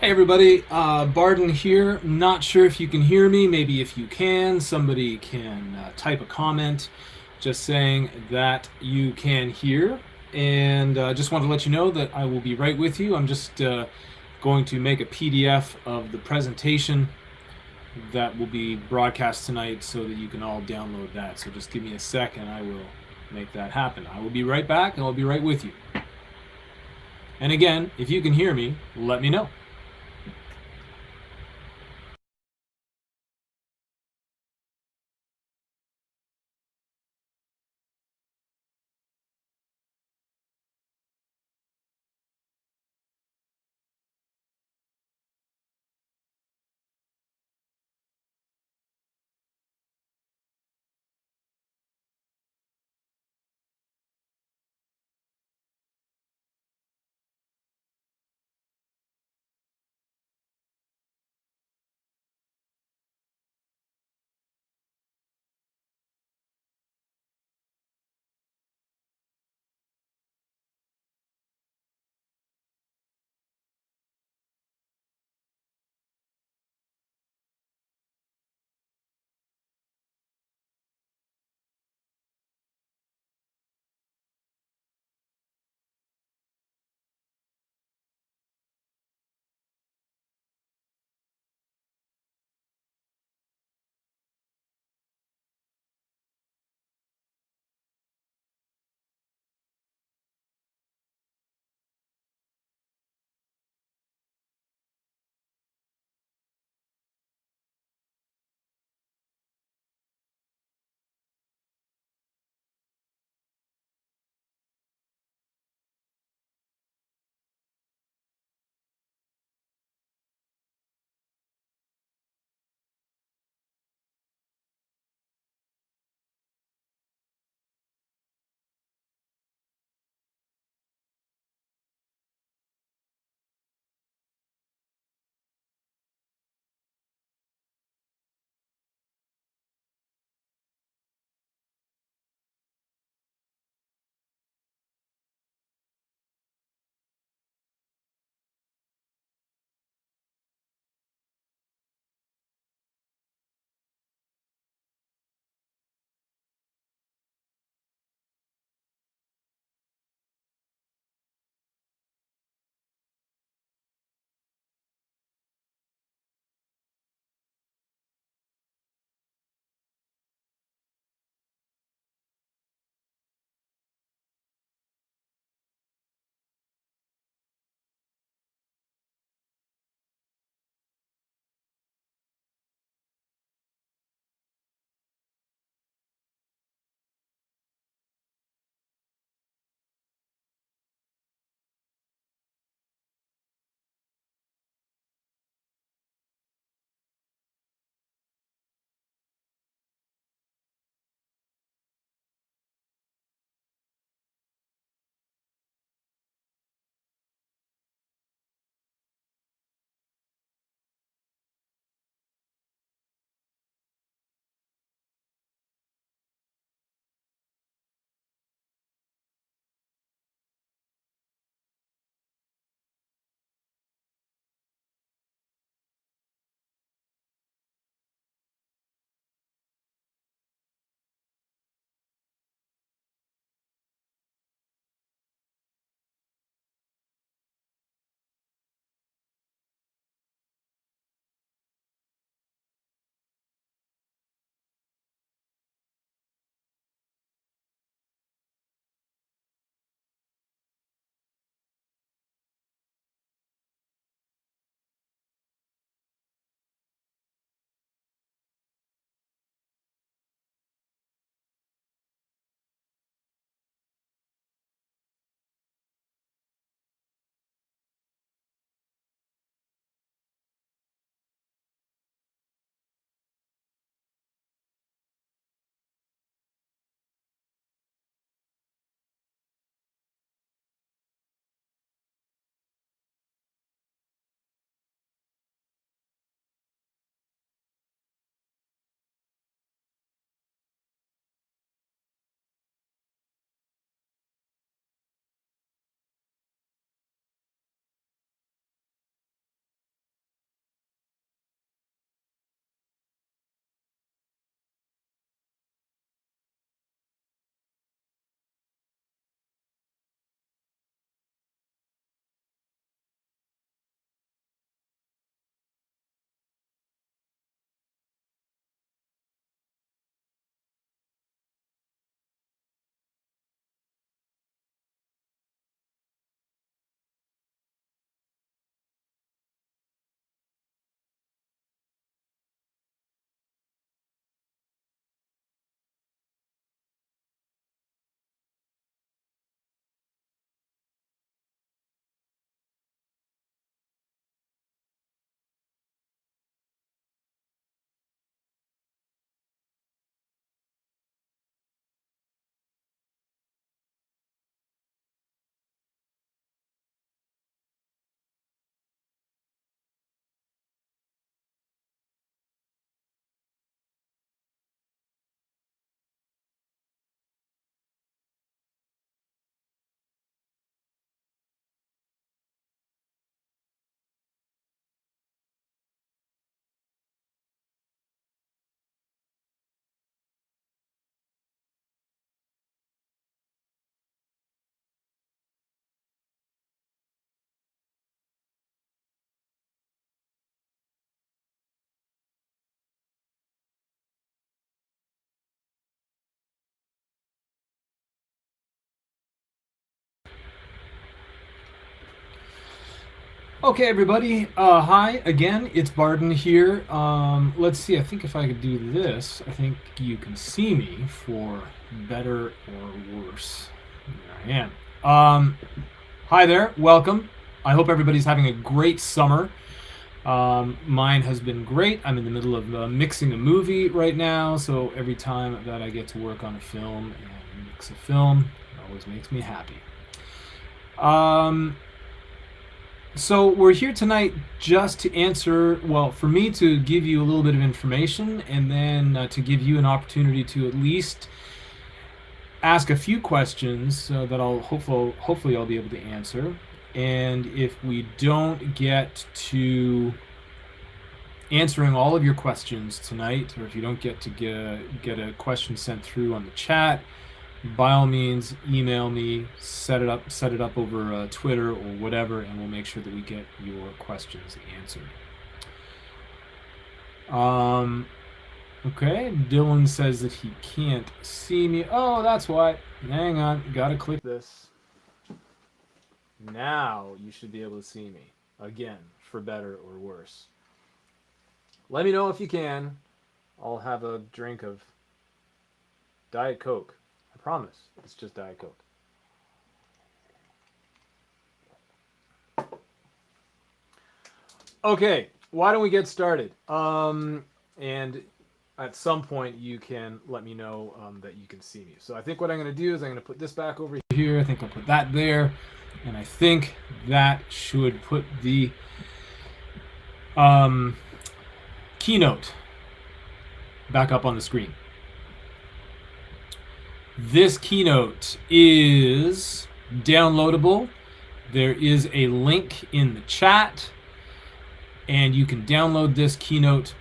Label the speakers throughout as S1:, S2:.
S1: Hey everybody, Barden here. Not sure if you can hear me. Maybe if you can, somebody can type a comment just saying that you can hear. And just want to let you know that I will be right with you. I'm just going to make a PDF of the presentation that will be broadcast tonight so that you can all download that. So just give me a sec and I will make that happen. I will be right back and I'll be right with you. And again, if you can hear me, let me know. Okay, everybody. Hi again. It's Barden here. Let's see. I think if I could do this, I think you can see me for better or worse. There I am. Hi there. Welcome. I hope everybody's having a great summer. Mine has been great. I'm in the middle of mixing a movie right now, so every time that I get to work on a film and mix a film, it always makes me happy. So we're here tonight just to answer, well, for me to give you a little bit of information, and then to give you an opportunity to at least ask a few questions that I'll hopefully I'll be able to answer. And if we don't get to answering all of your questions tonight, or if you don't get to get a question sent through on the chat, by all means, email me, set it up over Twitter or whatever, and we'll make sure that we get your questions answered. Okay, Dylan says that he can't see me. Oh, that's why. Hang on, gotta click this. Now you should be able to see me again, for better or worse. Let me know if you can. I'll have a drink of Diet Coke. I promise, it's just Diet Coke. Okay, why don't we get started? And at some point you can let me know that you can see me. So I think what I'm going to do is I'm going to put this back over here. I think I'll put that there. And I think that should put the keynote back up on the screen. This keynote is downloadable. There is a link in the chat, and you can download this keynote,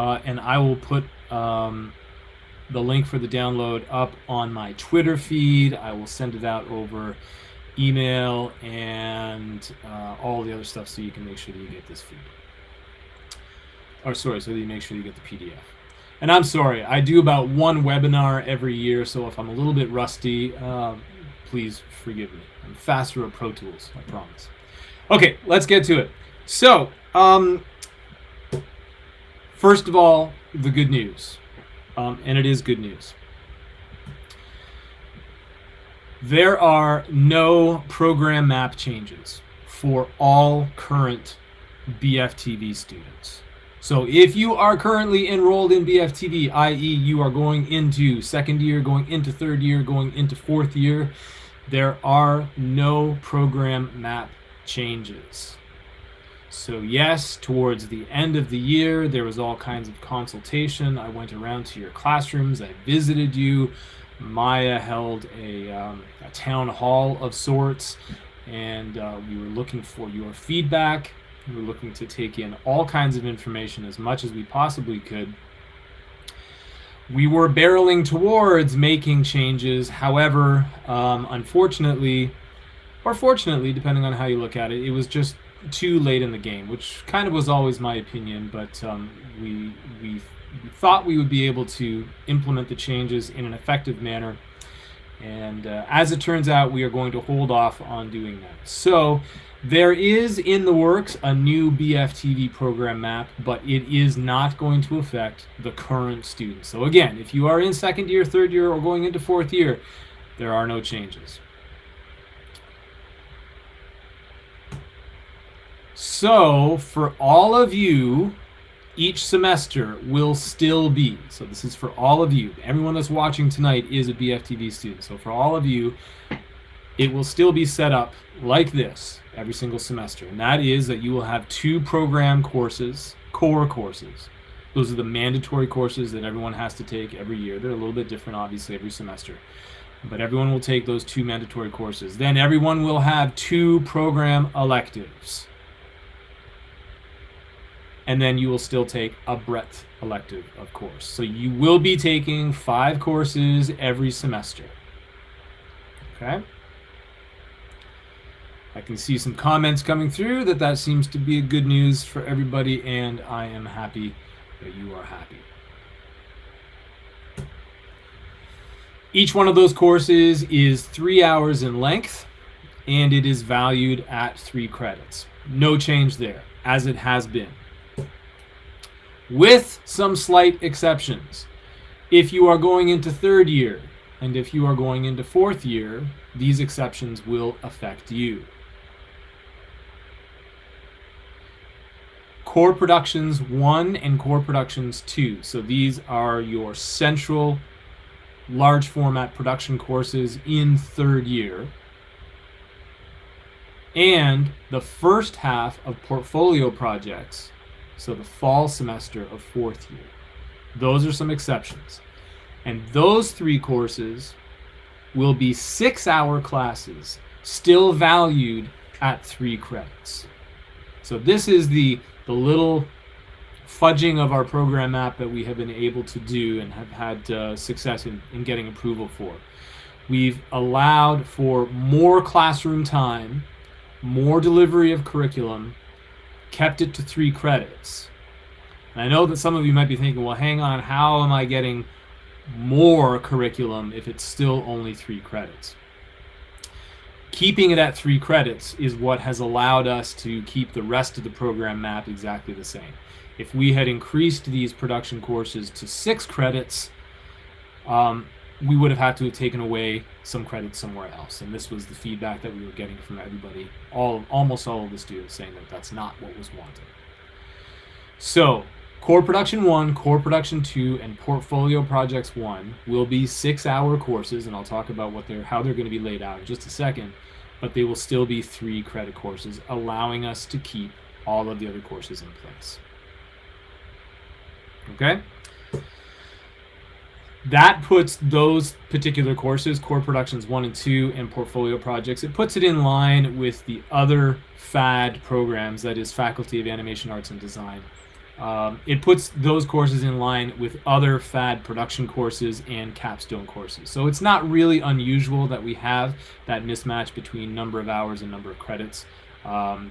S1: and I will put the link for the download up on my Twitter feed. I will send it out over email and all the other stuff, so you can make sure that you get this feed. Or sorry, so that you make sure you get the PDF. And I'm sorry, I do about one webinar every year, so if I'm a little bit rusty, please forgive me. I'm faster at Pro Tools, I promise. Okay, let's get to it. So, first of all, the good news, and it is good news. There are no program map changes for all current BFTV students. So if you are currently enrolled in BFTV, i.e. you are going into second year, going into third year, going into fourth year, there are no program map changes. So yes, towards the end of the year, there was all kinds of consultation. I went around to your classrooms, I visited you. Maya held a town hall of sorts, and we were looking for your feedback. We were looking to take in all kinds of information as much as we possibly could. We were barreling towards making changes. However, unfortunately, or fortunately, depending on how you look at it, it was just too late in the game, which kind of was always my opinion, but we thought we would be able to implement the changes in an effective manner. And as it turns out, we are going to hold off on doing that. So there is in the works a new BFTV program map, but it is not going to affect the current students. So again, if you are in second year, third year, or going into fourth year, there are no changes. So for all of you, each semester will still be, so this is for all of you, everyone that's watching tonight is a BFTV student. So for all of you, it will still be set up like this every single semester. And that is that you will have 2 program courses, core courses. Those are the mandatory courses that everyone has to take every year. They're a little bit different, obviously, every semester. But everyone will take those 2 mandatory courses. Then everyone will have 2 program electives. And then you will still take a breadth elective, of course. So you will be taking 5 courses every semester. Okay? I can see some comments coming through that seems to be good news for everybody, and I am happy that you are happy. Each one of those courses is 3 hours in length, and it is valued at 3 credits. No change there, as it has been. With some slight exceptions. If you are going into third year, and if you are going into fourth year, these exceptions will affect you. Core Productions 1 and Core Productions 2. So these are your central large format production courses in third year. And the first half of portfolio projects, so the fall semester of fourth year. Those are some exceptions. And those 3 courses will be 6-hour classes, still valued at 3 credits. So this is the little fudging of our program map that we have been able to do and have had success in getting approval for. We've allowed for more classroom time, more delivery of curriculum, kept it to 3 credits. And I know that some of you might be thinking, well, hang on, how am I getting more curriculum if it's still only 3 credits? Keeping it at 3 credits is what has allowed us to keep the rest of the program map exactly the same. If we had increased these production courses to 6 credits, we would have had to have taken away some credits somewhere else. And this was the feedback that we were getting from everybody, almost all of the students saying that that's not what was wanted. So Core Production 1, Core Production 2, and Portfolio Projects 1 will be 6-hour courses, and I'll talk about how they're going to be laid out in just a second, but they will still be 3 credit courses, allowing us to keep all of the other courses in place. Okay? That puts those particular courses, Core Productions 1 and 2 and Portfolio Projects, it puts it in line with the other FAD programs, that is Faculty of Animation Arts and Design. It puts those courses in line with other FAD production courses and capstone courses. So it's not really unusual that we have that mismatch between number of hours and number of credits. But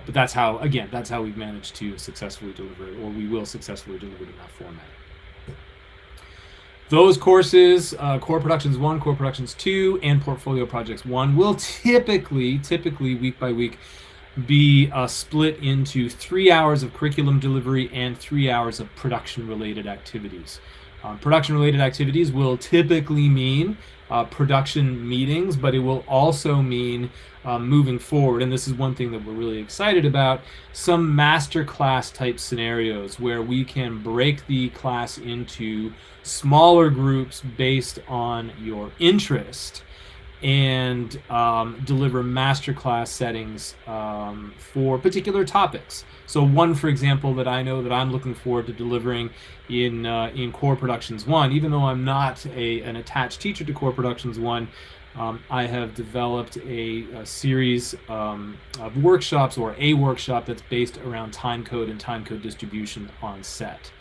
S1: that's how we've managed to successfully deliver it, or we will successfully deliver it in that format. Those courses, Core Productions 1, Core Productions 2, and Portfolio Projects 1 will typically week by week, be split into 3 hours of curriculum delivery and 3 hours of production-related activities. Production-related activities will typically mean production meetings, but it will also mean moving forward, and this is one thing that we're really excited about, some master class type scenarios where we can break the class into smaller groups based on your interest and deliver masterclass settings for particular topics. So one, for example, that I know that I'm looking forward to delivering in Core Productions 1, even though I'm not an attached teacher to Core Productions 1, I have developed a series of workshops, or a workshop that's based around timecode and timecode distribution on set.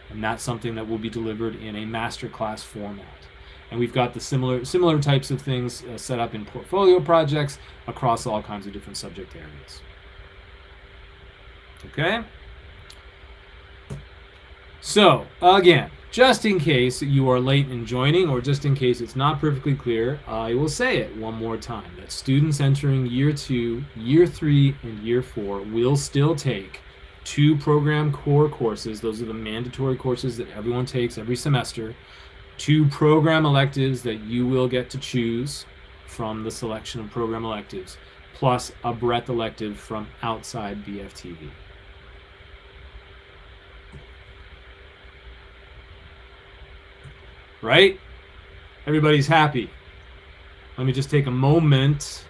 S1: And that's something that will be delivered in a masterclass format. And we've got the similar types of things set up in portfolio projects across all kinds of different subject areas. Okay? So, again, just in case you are late in joining, or just in case it's not perfectly clear, I will say it one more time, that students entering Year 2, Year 3, and Year 4 will still take 2 program core courses. Those are the mandatory courses that everyone takes every semester. 2 program electives that you will get to choose from the selection of program electives, plus a breadth elective from outside BFTV. Right? Everybody's happy. Let me just take a moment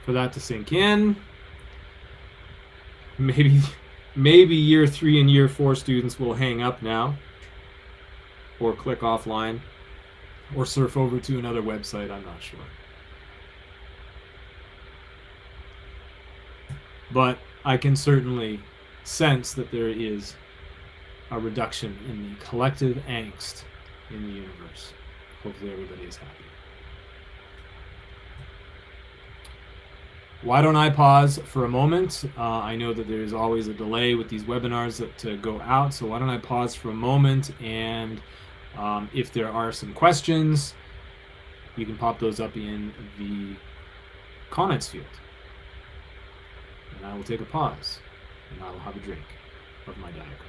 S1: for that to sink in. Maybe Year 3 and Year 4 students will hang up now, or click offline, or surf over to another website, I'm not sure. But I can certainly sense that there is a reduction in the collective angst in the universe. Hopefully everybody is happy. Why don't I pause for a moment? I know that there's always a delay with these webinars that go out, so why don't I pause for a moment, and if there are some questions, you can pop those up in the comments field. And I will take a pause, and I will have a drink of my Diet Coke.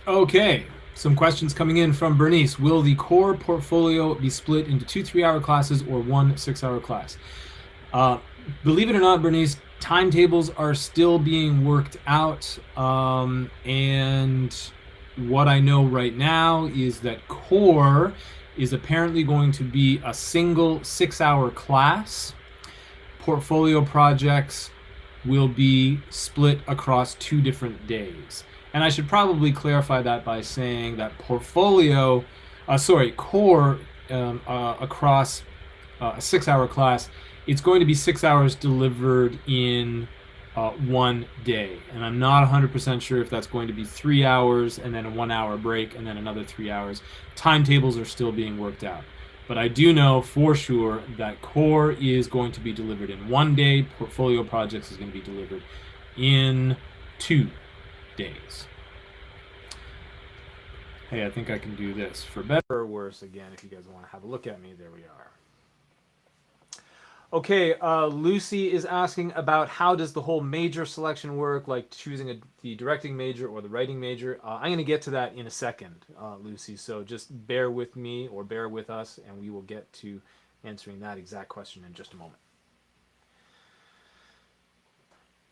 S1: Okay, some questions coming in from Bernice. Will the core portfolio be split into 2 3-hour classes or 1 6-hour class? Believe it or not, Bernice, timetables are still being worked out. And what I know right now is that core is apparently going to be a single 6-hour class. Portfolio projects will be split across 2 different days. And I should probably clarify that by saying that core across a 6-hour class, it's going to be 6 hours delivered in one day. And I'm not 100% sure if that's going to be 3 hours and then a 1 hour break and then another 3 hours. Timetables are still being worked out. But I do know for sure that core is going to be delivered in one day. Portfolio projects is going to be delivered in 2 days. Hey, I think I can do this for better or worse again if you guys want to have a look at me. There we are. Okay, Lucy is asking about how does the whole major selection work, like choosing the directing major or the writing major. I'm going to get to that in a second, Lucy, so just bear with me or bear with us, and we will get to answering that exact question in just a moment.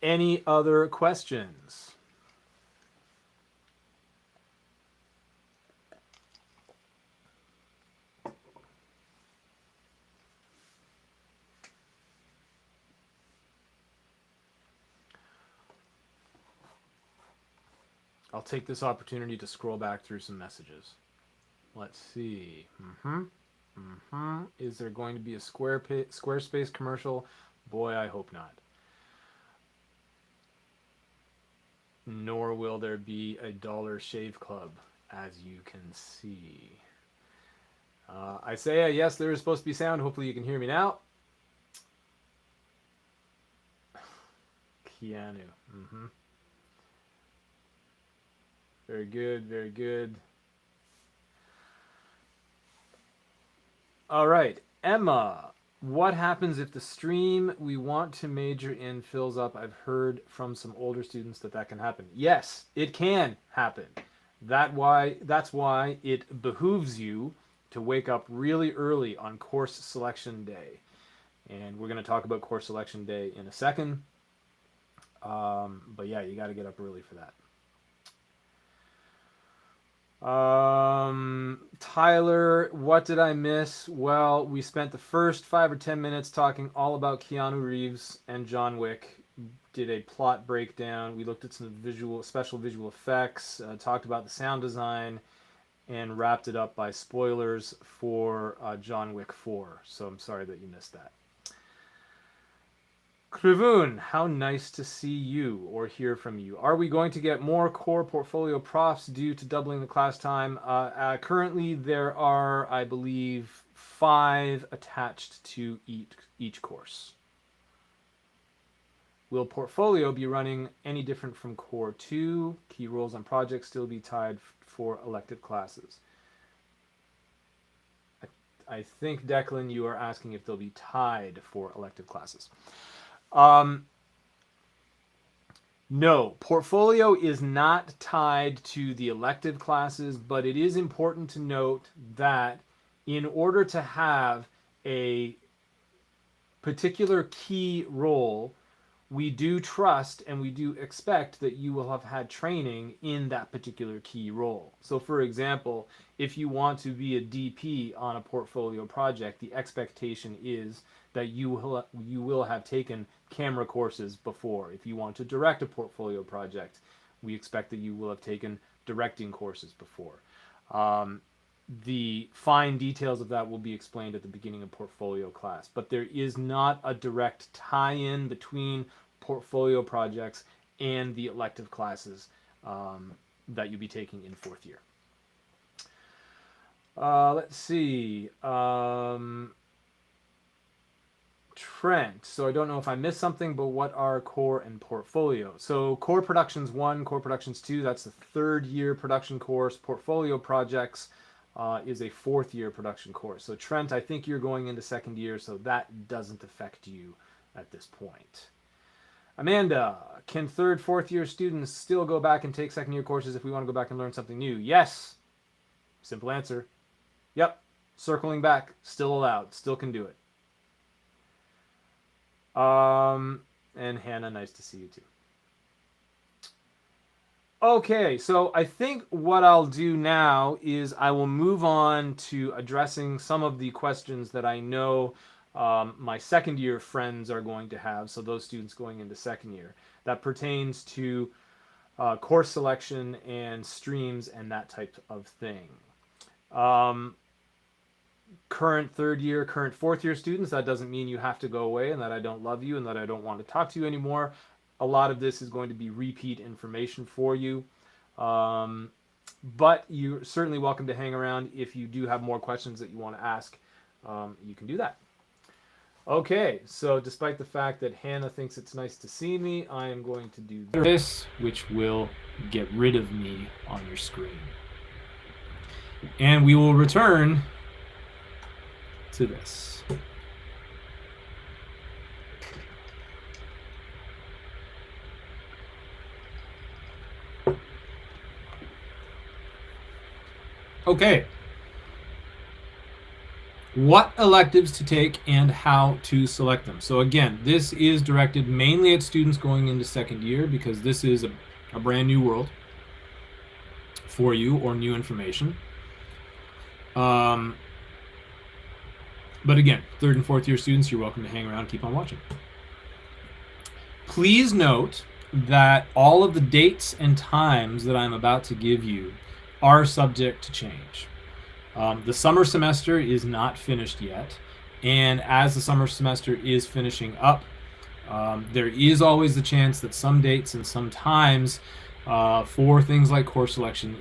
S1: Any other questions? I'll take this opportunity to scroll back through some messages. Let's see. Is there going to be a Squarespace commercial? Boy, I hope not. Nor will there be a Dollar Shave Club, as you can see. Isaiah, yes, there is supposed to be sound. Hopefully you can hear me now. Keanu. Very good, very good. All right, Emma, what happens if the stream we want to major in fills up? I've heard from some older students that can happen. Yes, it can happen. That's why it behooves you to wake up really early on course selection day. And we're going to talk about course selection day in a second. But yeah, you got to get up early for that. Tyler, what did I miss? Well, we spent the first 5 or 10 minutes talking all about Keanu Reeves and John Wick. Did a plot breakdown. We looked at some special visual effects, talked about the sound design, and wrapped it up by spoilers for John Wick 4. So I'm sorry that you missed that. Krivun, how nice to see you or hear from you. Are we going to get more core portfolio profs due to doubling the class time? Currently, there are, I believe, 5 attached to each course. Will portfolio be running any different from core 2? Key roles on projects still be tied for elective classes? I think, Declan, you are asking if they'll be tied for elective classes. No, portfolio is not tied to the elective classes, but it is important to note that in order to have a particular key role, we do trust and we do expect that you will have had training in that particular key role. So for example, if you want to be a DP on a portfolio project, the expectation is that you will have taken camera courses before. If you want to direct a portfolio project, we expect that you will have taken directing courses before. The fine details of that will be explained at the beginning of portfolio class, but there is not a direct tie-in between portfolio projects and the elective classes that you'll be taking in fourth year. Let's see. Trent, so I don't know if I missed something, but what are core and portfolio? So core productions 1, core productions 2, that's the third year production course. Portfolio projects is a fourth year production course. So Trent, I think you're going into second year, so that doesn't affect you at this point. Amanda, can third, fourth year students still go back and take second year courses if we want to go back and learn something new? Yes. Simple answer. Yep. Circling back, still allowed, still can do it. And Hannah, nice to see you too. Okay, so I think what I'll do now is I will move on to addressing some of the questions that I know my second year friends are going to have, so those students going into second year, that pertains to course selection and streams and that type of thing. Current third year, current fourth year students, that doesn't mean you have to go away and that I don't love you and that I don't want to talk to you anymore. A lot of this is going to be repeat information for you. But you're certainly welcome to hang around. If you do have more questions that you want to ask, you can do that. Okay, so despite the fact that Hannah thinks it's nice to see me, I am going to do this, which will get rid of me on your screen. And we will return to this. Okay. What electives to take and how to select them. So again, this is directed mainly at students going into second year because this is a brand new world for you or new information. But again, third and fourth year students, you're welcome to hang around and keep on watching. Please note that all of the dates and times that I'm about to give you are subject to change. The summer semester is not finished yet, and as the summer semester is finishing up, there is always the chance that some dates and some times for things like course selection,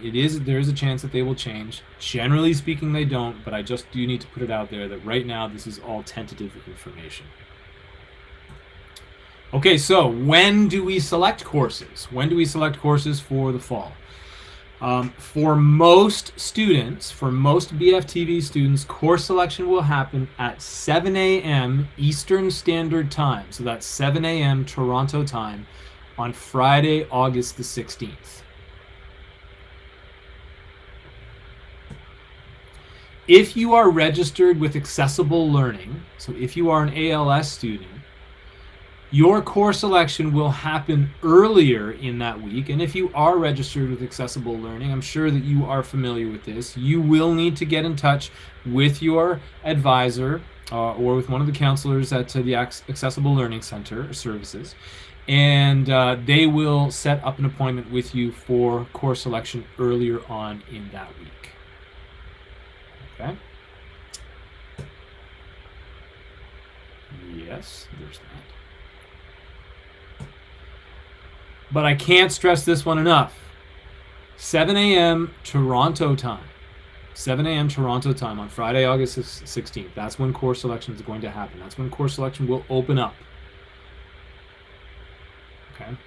S1: there is a chance that they will change. Generally speaking, they don't, but I just do need to put it out there that right now this is all tentative information. Okay, so when do we select courses? When do we select courses for the fall? For most students, for most BFTV students, course selection will happen at 7 a.m. Eastern Standard Time. So that's 7 a.m. Toronto time on Friday, August the 16th. If you are registered with Accessible Learning, so if you are an ALS student, your course selection will happen earlier in that week. And if you are registered with Accessible Learning, I'm sure that you are familiar with this. You will need to get in touch with your advisor or with one of the counselors at the Accessible Learning Center services. And they will set up an appointment with you for course selection earlier on in that week. Okay? Yes, there's that. But I can't stress this one enough. 7 a.m. Toronto time. 7 a.m. Toronto time on Friday, August 16th. That's when course selection is going to happen. That's when course selection will open up. Okay.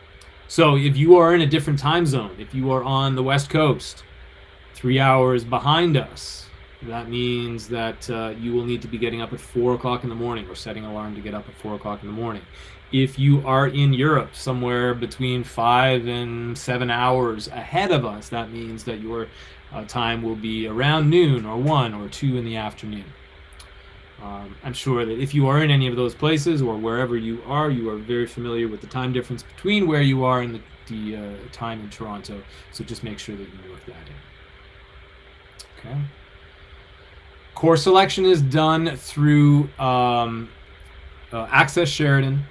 S1: So if you are in a different time zone, if you are on the West Coast, 3 hours behind us, that means that you will need to be getting up at 4 o'clock in the morning or setting an alarm to get up at 4 o'clock in the morning. If you are in Europe, somewhere between 5 and 7 hours ahead of us, that means that your time will be around noon or 1 or 2 in the afternoon. I'm sure that if you are in any of those places or wherever you are very familiar with the time difference between where you are and the time in Toronto. So just make sure that you work that in. Okay. Course selection is done through Access Sheridan.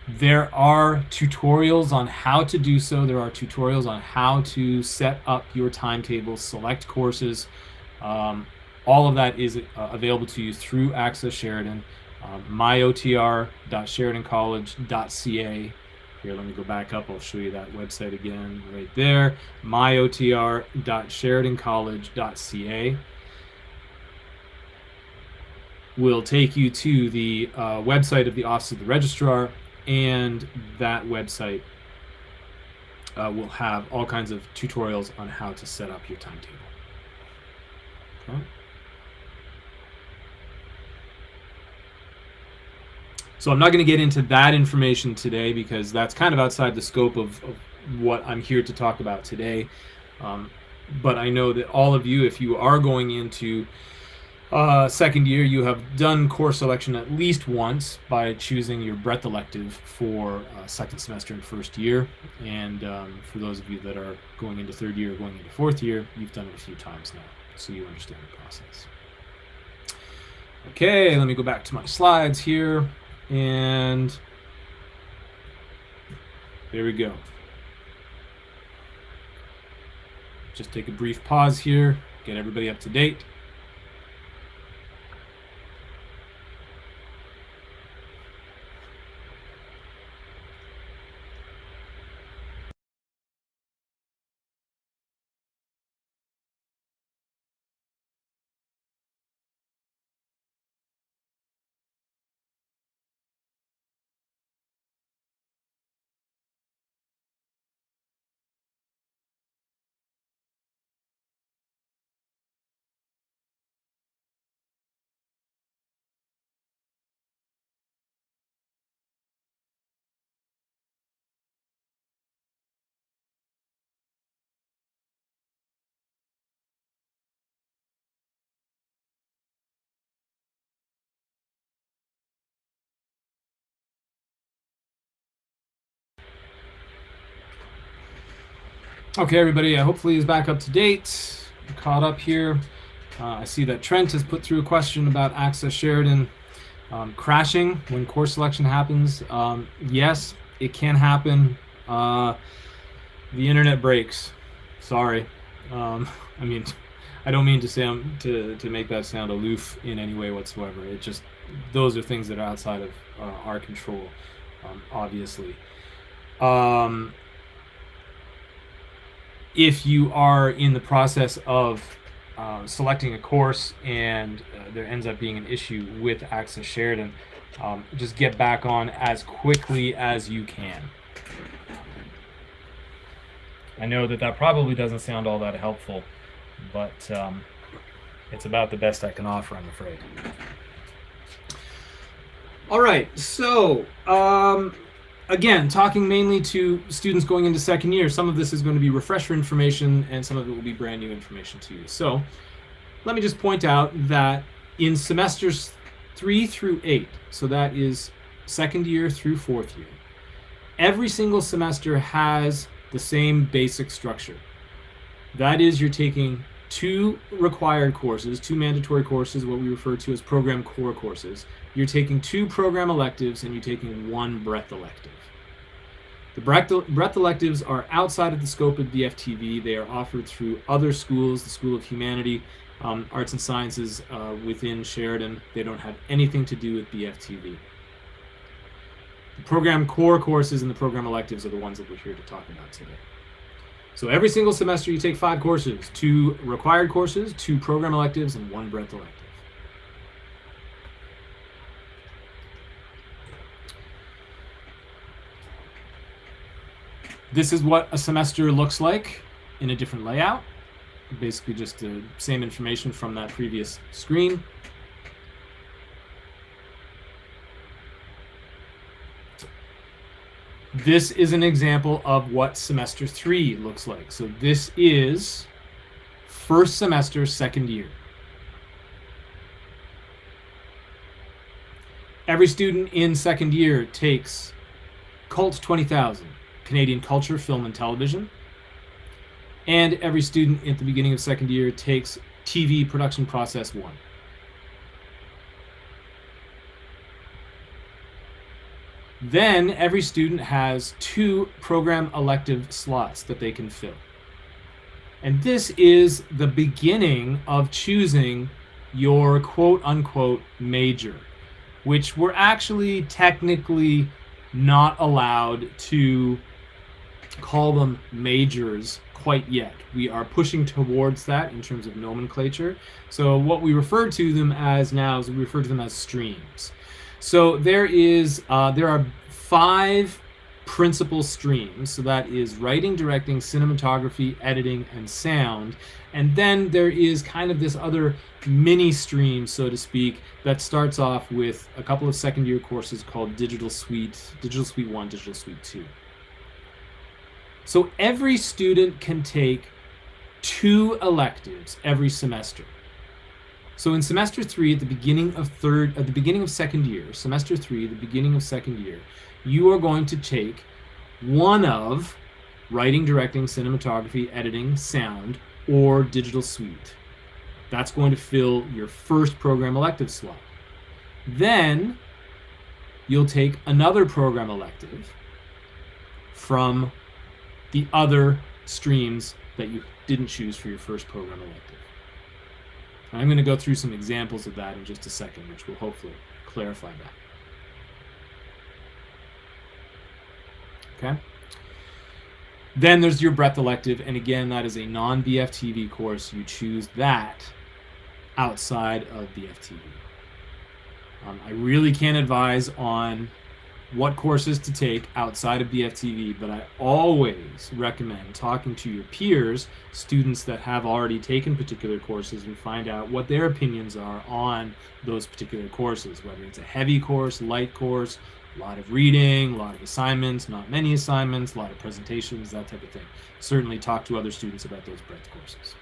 S1: There are tutorials on how to do so. There are tutorials on how to set up your timetables, select courses. All of that is available to you through Access Sheridan. myotr.sheridancollege.ca. Here, let me go back up. I'll show you that website again right there. myotr.sheridancollege.ca will take you to the website of the Office of the Registrar, and that website will have all kinds of tutorials on how to set up your timetable. Okay. So I'm not going to get into that information today because that's kind of outside the scope of what I'm here to talk about today. But I know that all of you, if you are going into second year, you have done course selection at least once by choosing your breadth elective for second semester and first year. And for those of you that are going into third year or going into fourth year, you've done it a few times now, so you understand the process. Okay, let me go back to my slides here. And there we go. Just take a brief pause here, get everybody up to date. Okay, everybody, hopefully is back up to date, caught up here. I see that Trent has put through a question about Access Sheridan crashing when course selection happens. Yes, it can happen. The internet breaks. Sorry. I mean, I don't mean to sound to make that sound aloof in any way whatsoever. It just, those are things that are outside of our control, obviously. If you are in the process of selecting a course and there ends up being an issue with Access Sheridan, just get back on as quickly as you can. I know that probably doesn't sound all that helpful, but it's about the best I can offer, I'm afraid. All right, so again, talking mainly to students going into second year, some of this is going to be refresher information and some of it will be brand new information to you. So let me just point out that in semesters 3 through 8, so that is second year through fourth year, every single semester has the same basic structure. That is, you're taking 2 required courses, 2 mandatory courses, what we refer to as program core courses. You're taking 2 program electives and you're taking 1 breadth elective. The breadth electives are outside of the scope of BFTV. They are offered through other schools, the School of Humanity, Arts and Sciences within Sheridan. They don't have anything to do with BFTV. The program core courses and the program electives are the ones that we're here to talk about today. So every single semester you take 5 courses, 2 required courses, 2 program electives, and 1 breadth elective. This is what a semester looks like in a different layout. Basically just the same information from that previous screen. This is an example of what semester 3 looks like. So this is first semester, second year. Every student in second year takes Cult 20,000, Canadian Culture, Film and Television. And every student at the beginning of second year takes TV Production Process 1. Then every student has 2 program elective slots that they can fill. And this is the beginning of choosing your quote-unquote major, which we're actually technically not allowed to call them majors quite yet. We are pushing towards that in terms of nomenclature. So what we refer to them as now is we refer to them as streams. So there are 5 principal streams. So that is writing, directing, cinematography, editing, and sound. And then there is kind of this other mini stream, so to speak, that starts off with a couple of second year courses called Digital Suite 1, Digital Suite 2. So every student can take 2 electives every semester. So in semester 3, at the beginning of second year, semester 3, the beginning of second year, you are going to take one of writing, directing, cinematography, editing, sound, or digital suite. That's going to fill your first program elective slot. Then you'll take another program elective from the other streams that you didn't choose for your first program elective. I'm going to go through some examples of that in just a second, which will hopefully clarify that. Okay. Then there's your breadth elective, and again, that is a non-BFTV course. You choose that outside of BFTV. I really can't advise on what courses to take outside of BFTV, but I always recommend talking to your peers, students that have already taken particular courses, and find out what their opinions are on those particular courses, whether it's a heavy course, light course, a lot of reading, a lot of assignments, not many assignments, a lot of presentations, that type of thing. Certainly talk to other students about those breadth courses.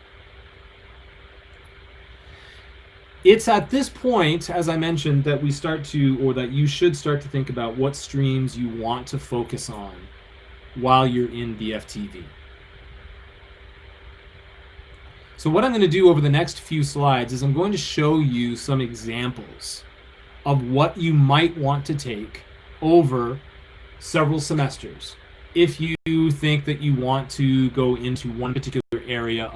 S1: It's at this point, as I mentioned, that we start to, or that you should start to think about what streams you want to focus on while you're in BFTV. So what I'm going to do over the next few slides is I'm going to show you some examples of what you might want to take over several semesters if you think that you want to go into one particular area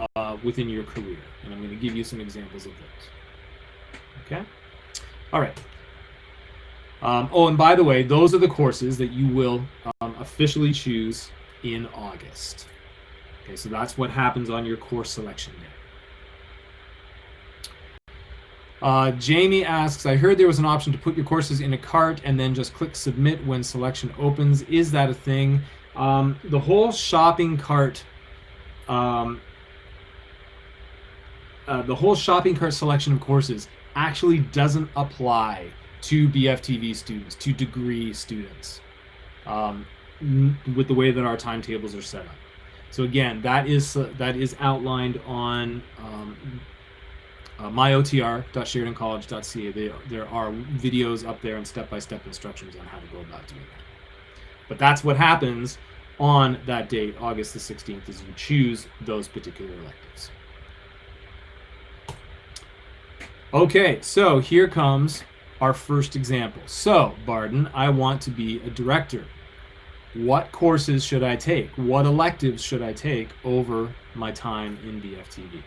S1: within your career. And I'm going to give you some examples of those. Okay. All right. Oh, and by the way, those are the courses that you will officially choose in August. Okay, so that's what happens on your course selection day. Jamie asks, I heard there was an option to put your courses in a cart and then just click submit when selection opens. Is that a thing? The whole shopping cart selection of courses actually doesn't apply to BFTV students, to degree students, with the way that our timetables are set up. So again, that is outlined on myotr.sheridancollege.ca. There are videos up there and step-by-step instructions on how to go about doing that. But that's what happens on that date, August the 16th, is you choose those particular electives. Okay, so here comes our first example. So, Barden, I want to be a director. What courses should I take? What electives should I take over my time in BFTV?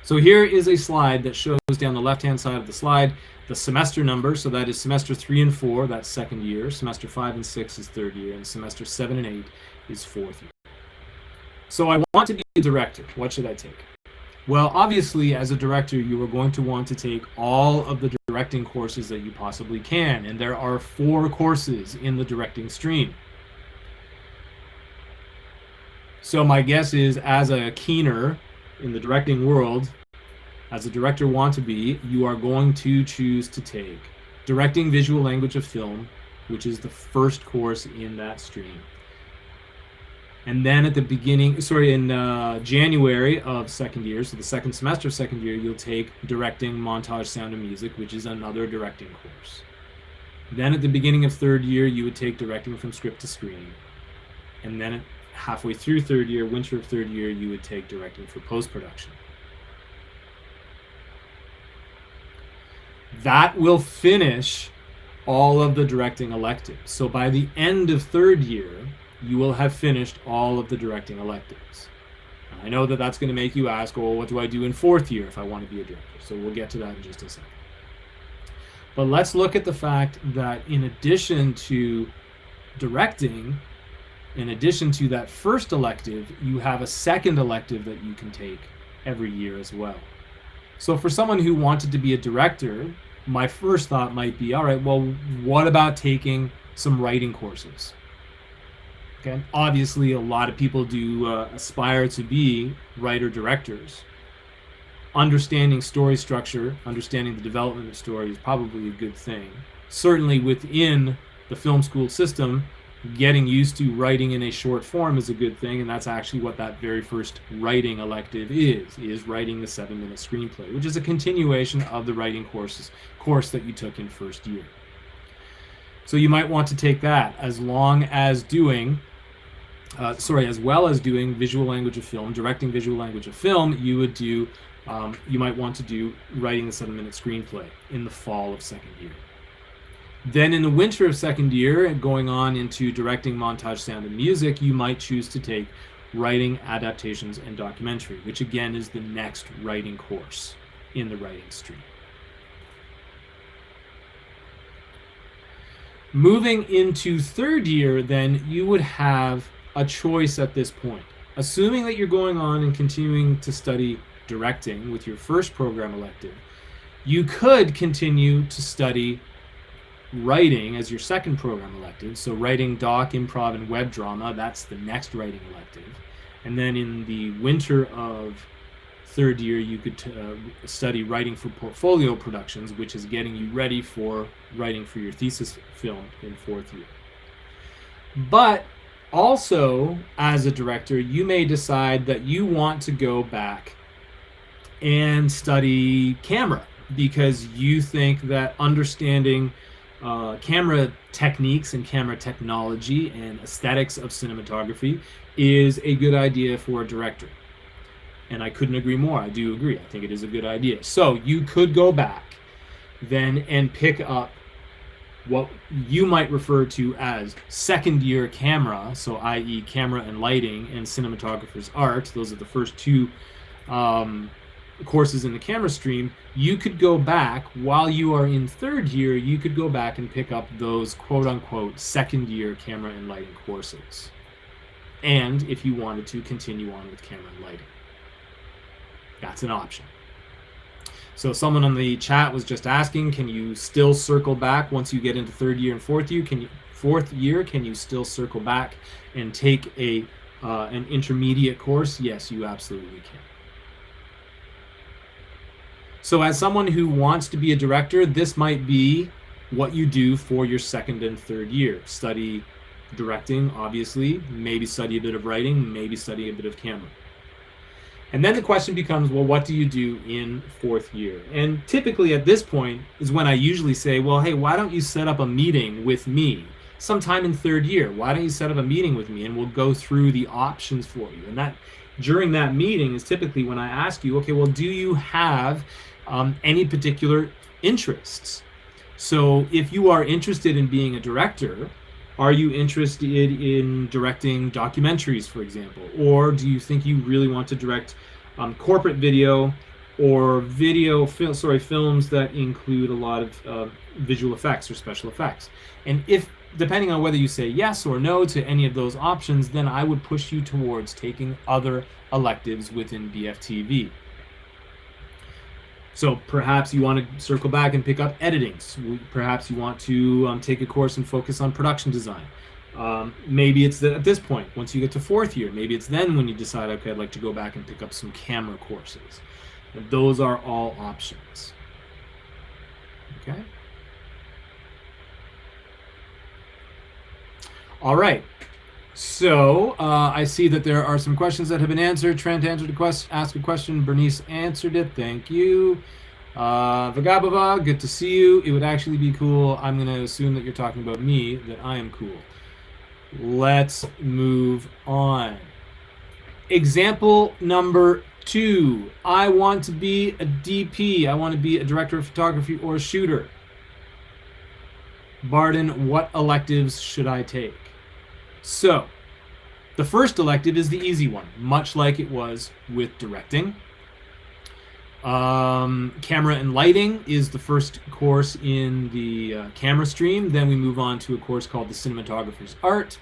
S1: So here is a slide that shows down the left-hand side of the slide the semester number. So that is semester 3 and 4, that's second year. Semester 5 and 6 is third year. And semester 7 and 8 is fourth year. So I want to be a director. What should I take? Well, obviously, as a director, you are going to want to take all of the directing courses that you possibly can. And there are 4 courses in the directing stream. So my guess is, as a keener in the directing world, as a director want-to-be, you are going to choose to take Directing Visual Language of Film, which is the first course in that stream. And then at the beginning, in January of second year, so the second semester of second year, you'll take Directing Montage, Sound, and Music, which is another directing course. Then at the beginning of third year, you would take directing from script to screen. And then halfway through third year, winter of third year, you would take directing for post-production. That will finish all of the directing electives. So by the end of third year, you will have finished all of the directing electives. I know that that's going to make you ask, well, what do I do in fourth year if I want to be a director? So we'll get to that in just a second. But let's look at the fact that in addition to directing, in addition to that first elective, you have a second elective that you can take every year as well. So for someone who wanted to be a director, my first thought might be, all right, well, what about taking some writing courses? Okay, obviously a lot of people do aspire to be writer-directors. Understanding story structure, understanding the development of story is probably a good thing. Certainly within the film school system, getting used to writing in a short form is a good thing, and that's actually what that very first writing elective is writing the 7-minute screenplay, which is a continuation of the writing course that you took in first year. So you might want to take that as well as doing visual language of film, directing visual language of film. You might want to do writing the 7-minute screenplay in the fall of second year. Then in the winter of second year, going on into directing montage, sound, and music, you might choose to take writing, adaptations, and documentary, which again is the next writing course in the writing stream. Moving into third year, then, you would have a choice at this point. Assuming that you're going on and continuing to study directing with your first program elective, you could continue to study writing as your second program elective. So writing, doc, improv, and web drama, that's the next writing elective. And then in the winter of third year, you could study writing for portfolio productions, which is getting you ready for writing for your thesis film in fourth year. But also, as a director, you may decide that you want to go back and study camera because you think that understanding camera techniques and camera technology and aesthetics of cinematography is a good idea for a director. And I couldn't agree more. I do agree. I think it is a good idea. So you could go back then and pick up what you might refer to as second year camera, so i.e. camera and lighting and cinematographer's art. Those are the first two courses in the camera stream. You could go back while you are in third year, you could go back and pick up those quote unquote second year camera and lighting courses. And if you wanted to continue on with camera and lighting, that's an option. So someone on the chat was just asking, can you still circle back once you get into third year and fourth year? Can you still circle back and take an intermediate course? Yes, you absolutely can. So as someone who wants to be a director, this might be what you do for your second and third year. Study directing, obviously, maybe study a bit of writing, maybe study a bit of camera. And then the question becomes, well, what do you do in fourth year? And typically at this point is when I usually say, well, hey, why don't you set up a meeting with me sometime in third year? Why don't you set up a meeting with me and we'll go through the options for you? And that during that meeting is typically when I ask you, okay, well, do you have any particular interests? So if you are interested in being a director, are you interested in directing documentaries, for example? Or do you think you really want to direct corporate video or films that include a lot of visual effects or special effects? And if, depending on whether you say yes or no to any of those options, then I would push you towards taking other electives within BFTV. So perhaps you want to circle back and pick up editing. Perhaps you want to take a course and focus on production design. Maybe it's at this point, once you get to fourth year, maybe it's then when you decide, okay, I'd like to go back and pick up some camera courses. And those are all options. Okay. All right. So I see that there are some questions that have been answered. Trent answered asked a question. Bernice answered it. Thank you. Vagabava, good to see you. It would actually be cool. I'm going to assume that you're talking about me, that I am cool. Let's move on. Example number 2. I want to be a DP. I want to be a director of photography or a shooter. Barden, what electives should I take? So, the first elective is the easy one, much like it was with directing. Camera and lighting is the first course in the camera stream. Then we move on to a course called the cinematographer's art.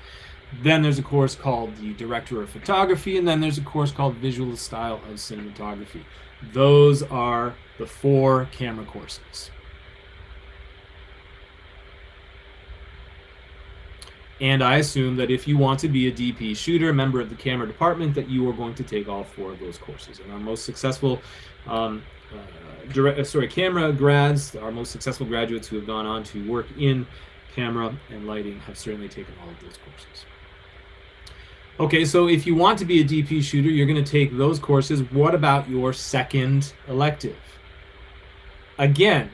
S1: Then there's a course called the director of photography, and then there's a course called visual style of cinematography. Those are the 4 camera courses. And I assume that if you want to be a DP shooter, member of the camera department, that you are going to take all 4 of those courses. And our most successful camera grads, our most successful graduates who have gone on to work in camera and lighting have certainly taken all of those courses. Okay, so if you want to be a DP shooter, you're going to take those courses. What about your second elective? Again,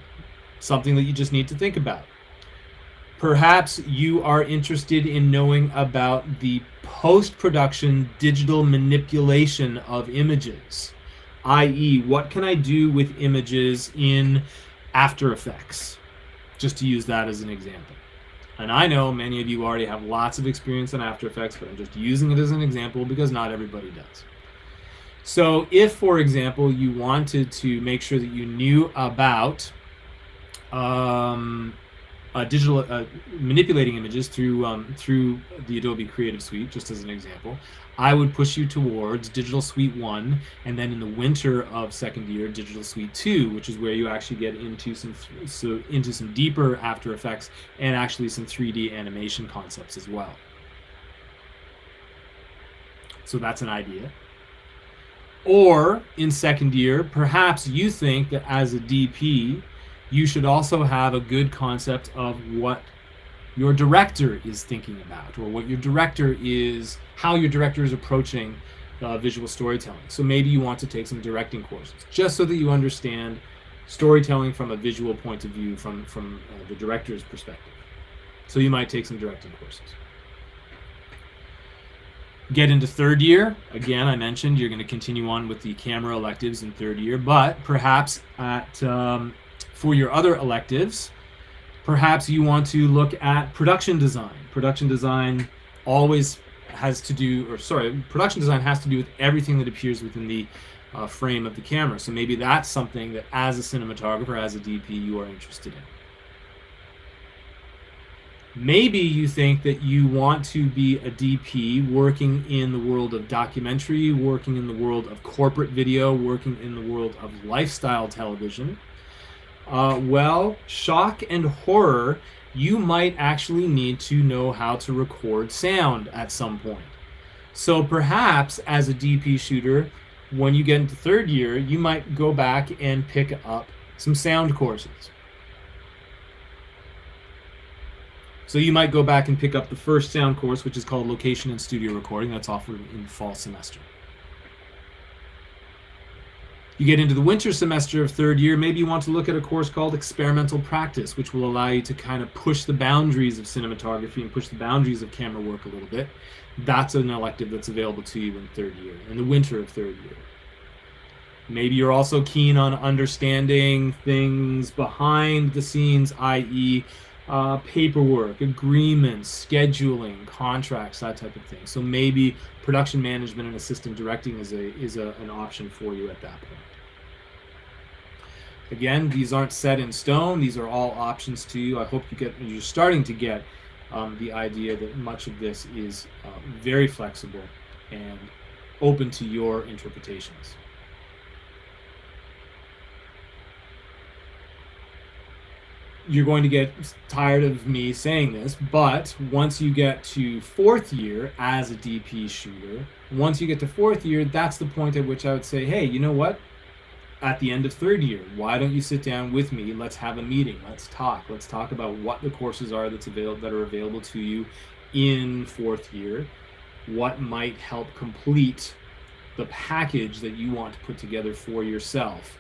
S1: something that you just need to think about. Perhaps you are interested in knowing about the post-production digital manipulation of images, i.e., what can I do with images in After Effects, just to use that as an example. And I know many of you already have lots of experience in After Effects, but I'm just using it as an example because not everybody does. So if, for example, you wanted to make sure that you knew about digital manipulating images through the Adobe Creative Suite, just as an example, I would push you towards Digital Suite 1, and then in the winter of second year, Digital Suite 2, which is where you actually get into some deeper After Effects and actually some 3D animation concepts as well. So that's an idea. Or in second year, perhaps you think that as a DP, you should also have a good concept of what your director is thinking about, or what your director is, how your director is approaching visual storytelling. So maybe you want to take some directing courses, just so that you understand storytelling from a visual point of view, from the director's perspective. So you might take some directing courses. Get into third year. Again, I mentioned you're going to continue on with the camera electives in third year, but perhaps for your other electives, perhaps you want to look at production design. Production design has to do with everything that appears within the frame of the camera. So maybe that's something that as a cinematographer, as a DP, you are interested in. Maybe you think that you want to be a DP working in the world of documentary, working in the world of corporate video, working in the world of lifestyle television. Well, shock and horror, you might actually need to know how to record sound at some point. So perhaps as a DP shooter, when you get into third year, you might go back and pick up some sound courses. So you might go back and pick up the first sound course, which is called Location and Studio Recording. That's offered in the fall semester. You get into the winter semester of third year, maybe you want to look at a course called Experimental Practice, which will allow you to kind of push the boundaries of cinematography and push the boundaries of camera work a little bit. That's an elective that's available to you in third year, in the winter of third year. Maybe you're also keen on understanding things behind the scenes, i.e., paperwork, agreements, scheduling, contracts, that type of thing. So maybe production management and assistant directing is an option for you at that point. Again, these aren't set in stone. These are all options to you. I hope you're starting to get the idea that much of this is very flexible and open to your interpretations. You're going to get tired of me saying this, but once you get to fourth year as a DP shooter, once you get to fourth year, that's the point at which I would say, hey, you know what? At the end of third year, why don't you sit down with me? Let's have a meeting. Let's talk. Let's talk about what the courses are that are available to you in fourth year. What might help complete the package that you want to put together for yourself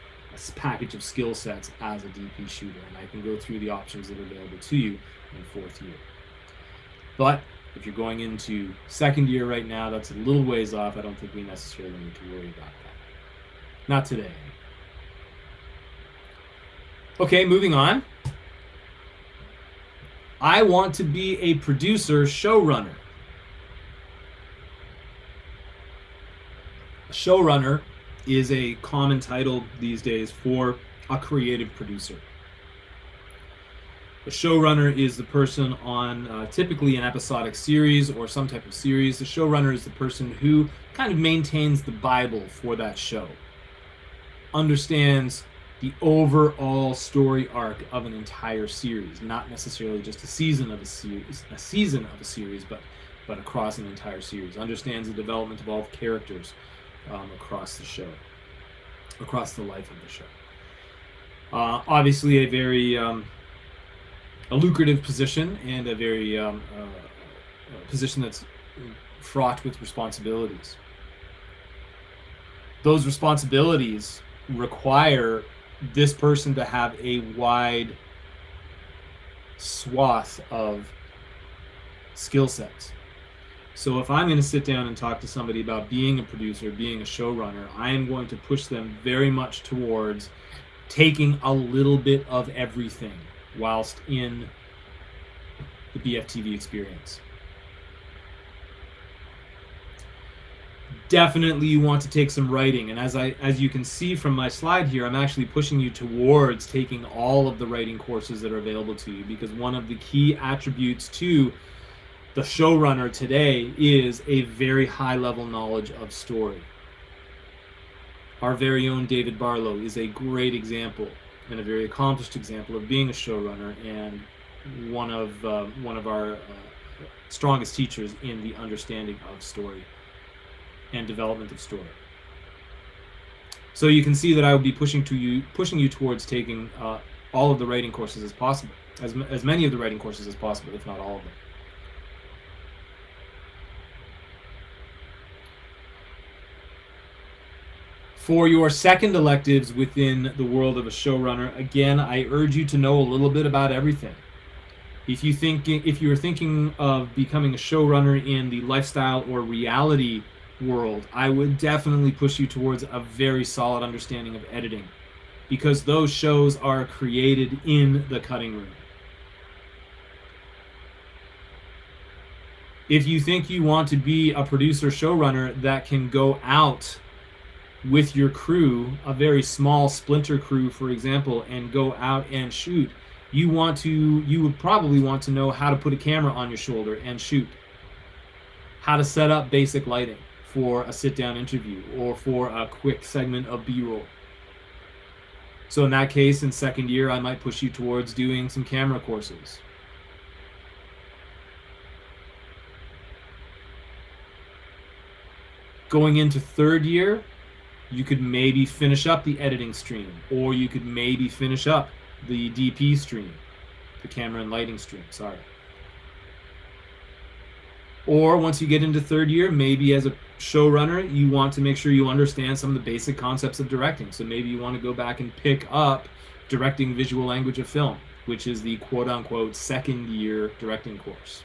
S1: package of skill sets as a DP shooter, and I can go through the options that are available to you in fourth year. But if you're going into second year right now, that's a little ways off. I don't think we necessarily need to worry about that. Not today. Okay, moving on. I want to be a producer showrunner. A showrunner is a common title these days for a creative producer. A showrunner is the person on typically an episodic series or some type of series. The showrunner is the person who kind of maintains the Bible for that show, understands the overall story arc of an entire series, not necessarily just a season of a series, but across an entire series. Understands the development of all the characters across the show, across the life of the show. Obviously, a very a lucrative position, and a very position that's fraught with responsibilities. Those responsibilities require this person to have a wide swath of skill sets. So if I'm going to sit down and talk to somebody about being a producer, being a showrunner, I am going to push them very much towards taking a little bit of everything whilst in the BFTV experience. Definitely you want to take some writing, and as you can see from my slide here, I'm actually pushing you towards taking all of the writing courses that are available to you, because one of the key attributes to the showrunner today is a very high level knowledge of story. Our very own David Barlow is a great example and a very accomplished example of being a showrunner, and one of our strongest teachers in the understanding of story and development of story. So you can see that I would be pushing you towards taking all of the writing courses as possible, as many of the writing courses as possible, if not all of them. For your second electives within the world of a showrunner, again, I urge you to know a little bit about everything. If you're thinking of becoming a showrunner in the lifestyle or reality world, I would definitely push you towards a very solid understanding of editing, because those shows are created in the cutting room. If you think you want to be a producer showrunner that can go out with your crew, a very small splinter crew, for example, and go out and shoot, you would probably want to know how to put a camera on your shoulder and shoot, how to set up basic lighting for a sit-down interview or for a quick segment of B-roll. So in that case, in second year, I might push you towards doing some camera courses. Going into third year, you could maybe finish up the editing stream, or you could maybe finish up the DP stream, the camera and lighting stream, sorry. Or once you get into third year, maybe as a showrunner, you want to make sure you understand some of the basic concepts of directing. So maybe you want to go back and pick up directing visual language of film, which is the quote-unquote second year directing course.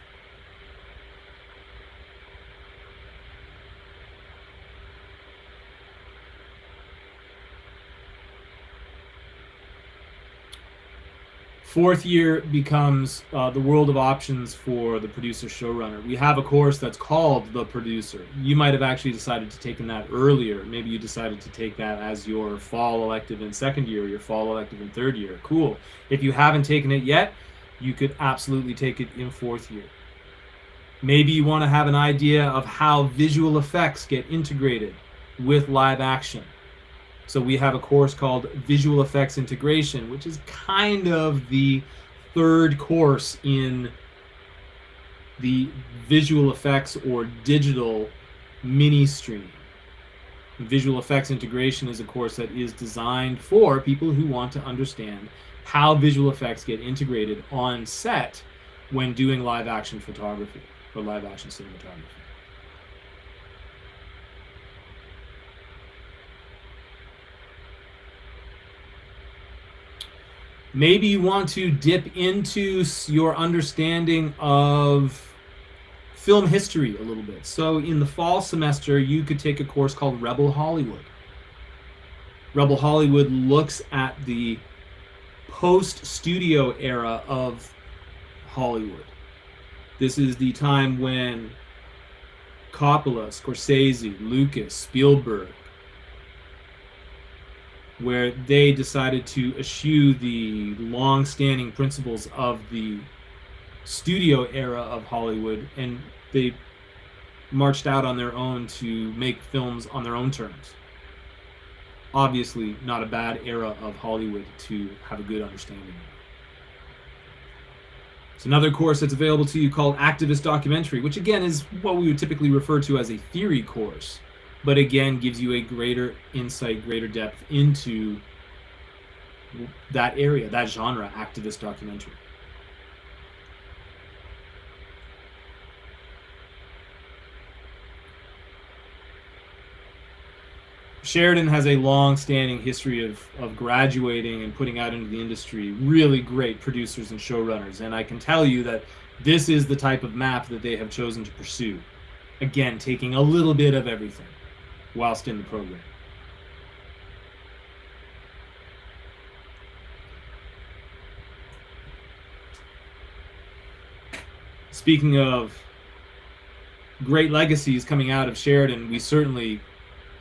S1: Fourth year becomes the world of options for the producer showrunner. We have a course that's called The Producer. You might have actually decided to take that earlier. Maybe you decided to take that as your fall elective in second year, or your fall elective in third year. Cool. If you haven't taken it yet, you could absolutely take it in fourth year. Maybe you want to have an idea of how visual effects get integrated with live action. So we have a course called Visual Effects Integration, which is kind of the third course in the visual effects or digital mini stream. Visual Effects Integration is a course that is designed for people who want to understand how visual effects get integrated on set when doing live action photography or live action cinematography. Maybe you want to dip into your understanding of film history a little bit. So in the fall semester, you could take a course called Rebel Hollywood. Rebel Hollywood looks at the post-studio era of Hollywood. This is the time when Coppola, Scorsese, Lucas, Spielberg, where they decided to eschew the long-standing principles of the studio era of Hollywood, and they marched out on their own to make films on their own terms. Obviously, not a bad era of Hollywood to have a good understanding of. It's another course that's available to you called Activist Documentary, which again is what we would typically refer to as a theory course, but again gives you a greater insight, greater depth into that area, that genre, activist documentary. Sheridan has a long-standing history of graduating and putting out into the industry really great producers and showrunners, and I can tell you that this is the type of map that they have chosen to pursue. Again, taking a little bit of everything whilst in the program. Speaking of great legacies coming out of Sheridan, we certainly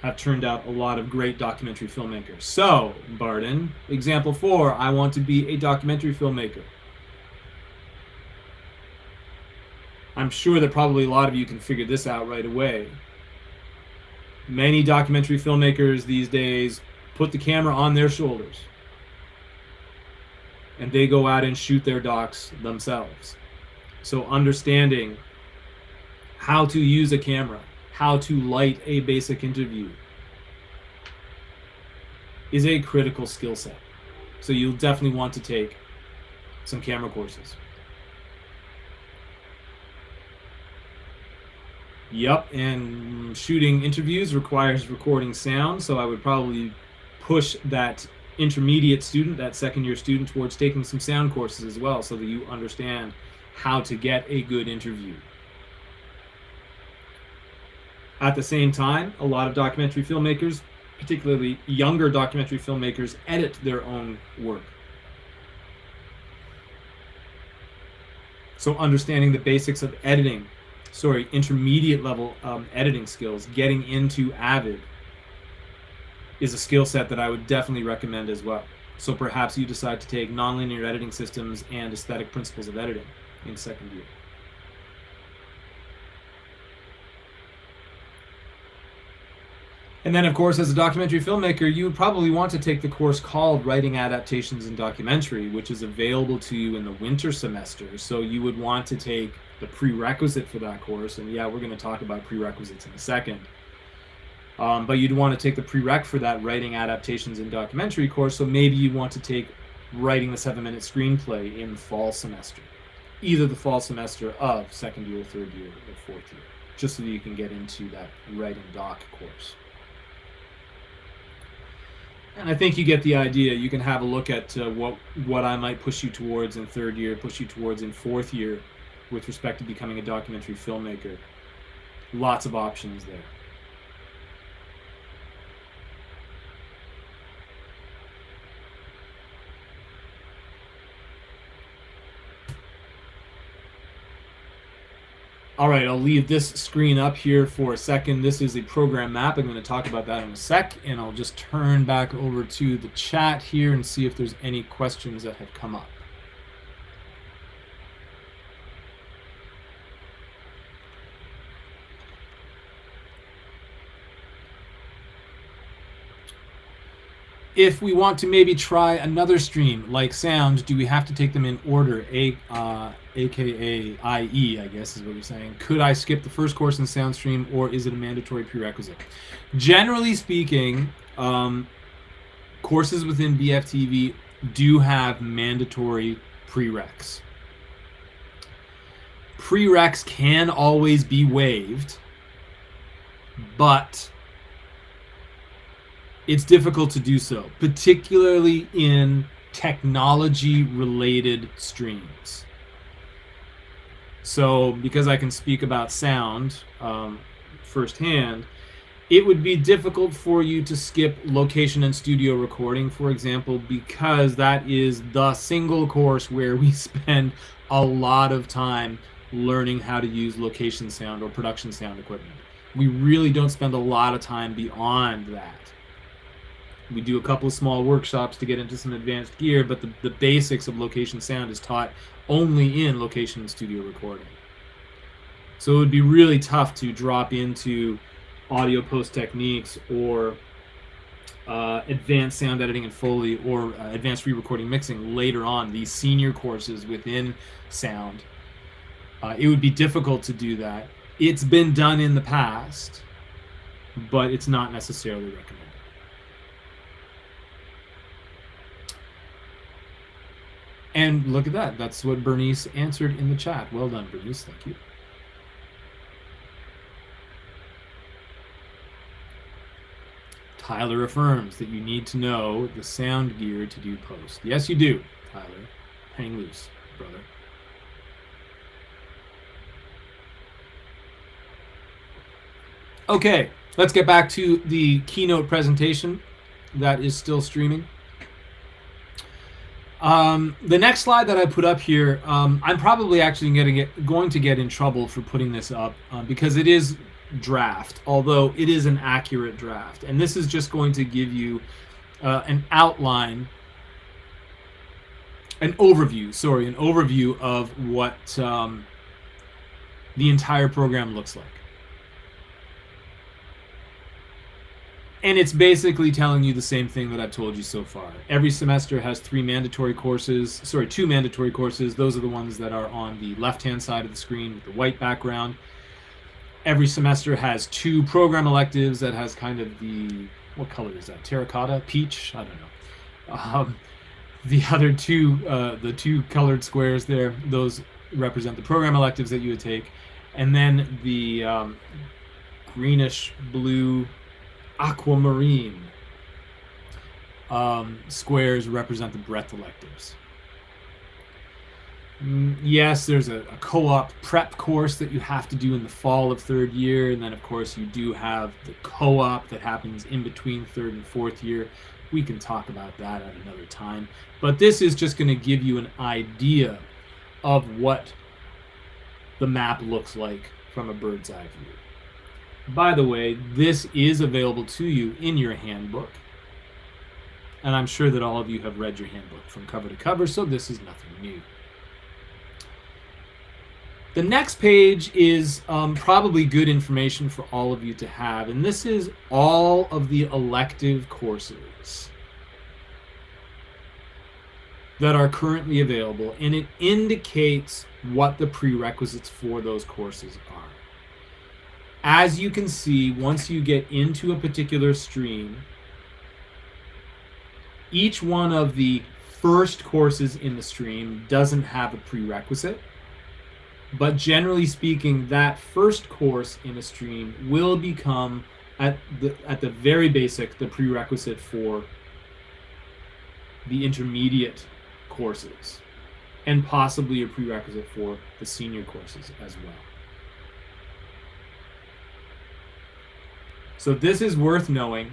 S1: have turned out a lot of great documentary filmmakers. So, Barden, example 4, I want to be a documentary filmmaker. I'm sure that probably a lot of you can figure this out right away. Many documentary filmmakers these days put the camera on their shoulders and they go out and shoot their docs themselves. So understanding how to use a camera, how to light a basic interview is a critical skill set. So you'll definitely want to take some camera courses. Yep, and shooting interviews requires recording sound, so I would probably push that intermediate student, that second-year student, towards taking some sound courses as well, so that you understand how to get a good interview. At the same time, a lot of documentary filmmakers, particularly younger documentary filmmakers, edit their own work. So understanding the basics of editing, intermediate level editing skills, getting into Avid is a skill set that I would definitely recommend as well. So perhaps you decide to take nonlinear editing systems and aesthetic principles of editing in second year. And then, of course, as a documentary filmmaker, you would probably want to take the course called Writing Adaptations in Documentary, which is available to you in the winter semester. So you would want to take the prerequisite for that course, and yeah, we're going to talk about prerequisites in a second. But you'd want to take the prereq for that Writing Adaptations in Documentary course, so maybe you want to take Writing the 7-Minute Screenplay in the fall semester. Either the fall semester of second year, third year, or fourth year, just so that you can get into that writing doc course. And I think you get the idea. You can have a look at what I might push you towards in third year, push you towards in fourth year with respect to becoming a documentary filmmaker. Lots of options there. All right, I'll leave this screen up here for a second. This is a program map. I'm going to talk about that in a sec, and I'll just turn back over to the chat here and see if there's any questions that have come up. If we want to maybe try another stream like sound, do we have to take them in order? AKA IE, I guess is what you're saying. Could I skip the first course in sound stream, or is it a mandatory prerequisite? Generally speaking, courses within BFTV do have mandatory prereqs. Prereqs can always be waived, but it's difficult to do so, particularly in technology-related streams. So because I can speak about sound firsthand, it would be difficult for you to skip location and studio recording, for example, because that is the single course where we spend a lot of time learning how to use location sound or production sound equipment. We really don't spend a lot of time beyond that. We do a couple of small workshops to get into some advanced gear, but the basics of location sound is taught only in location and studio recording. So it would be really tough to drop into audio post techniques or advanced sound editing and Foley or advanced re-recording mixing later on, these senior courses within sound. It would be difficult to do that. It's been done in the past, but it's not necessarily recommended. And look at that. That's what Bernice answered in the chat. Well done, Bernice. Thank you. Tyler affirms that you need to know the sound gear to do post. Yes, you do, Tyler. Hang loose, brother. Okay, let's get back to the keynote presentation that is still streaming. The next slide that I put up here, I'm probably actually going to get in trouble for putting this up because it is draft, although it is an accurate draft. And this is just going to give you an outline, an overview of what the entire program looks like. And it's basically telling you the same thing that I've told you so far. Every semester has two mandatory courses. Those are the ones that are on the left-hand side of the screen with the white background. Every semester has 2 program electives that has kind of the, what color is that? Terracotta? Peach? I don't know. The other two, the 2 colored squares there, those represent the program electives that you would take. And then the greenish blue aquamarine squares represent the breadth electives. Yes, there's a co-op prep course that you have to do in the fall of 3rd year, and then of course you do have the co-op that happens in between 3rd and 4th year. We can talk about that at another time, but this is just going to give you an idea of what the map looks like from a bird's eye view. By the way, this is available to you in your handbook, and I'm sure that all of you have read your handbook from cover to cover, so this is nothing new. The next page is probably good information for all of you to have, and this is all of the elective courses that are currently available, and it indicates what the prerequisites for those courses are. As you can see, once you get into a particular stream, each one of the first courses in the stream doesn't have a prerequisite, but generally speaking, that first course in a stream will become, at the very basic, the prerequisite for the intermediate courses, and possibly a prerequisite for the senior courses as well. So this is worth knowing,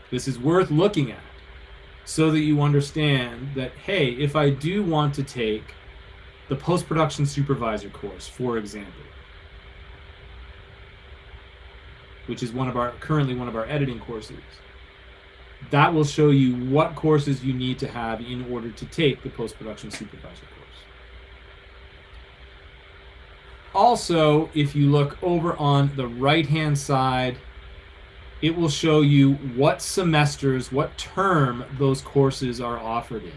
S1: this is worth looking at, so that you understand that, hey, if I do want to take the post-production supervisor course, for example, which is currently one of our editing courses, that will show you what courses you need to have in order to take the post-production supervisor course. Also, if you look over on the right-hand side, it will show you what semesters, what term those courses are offered in.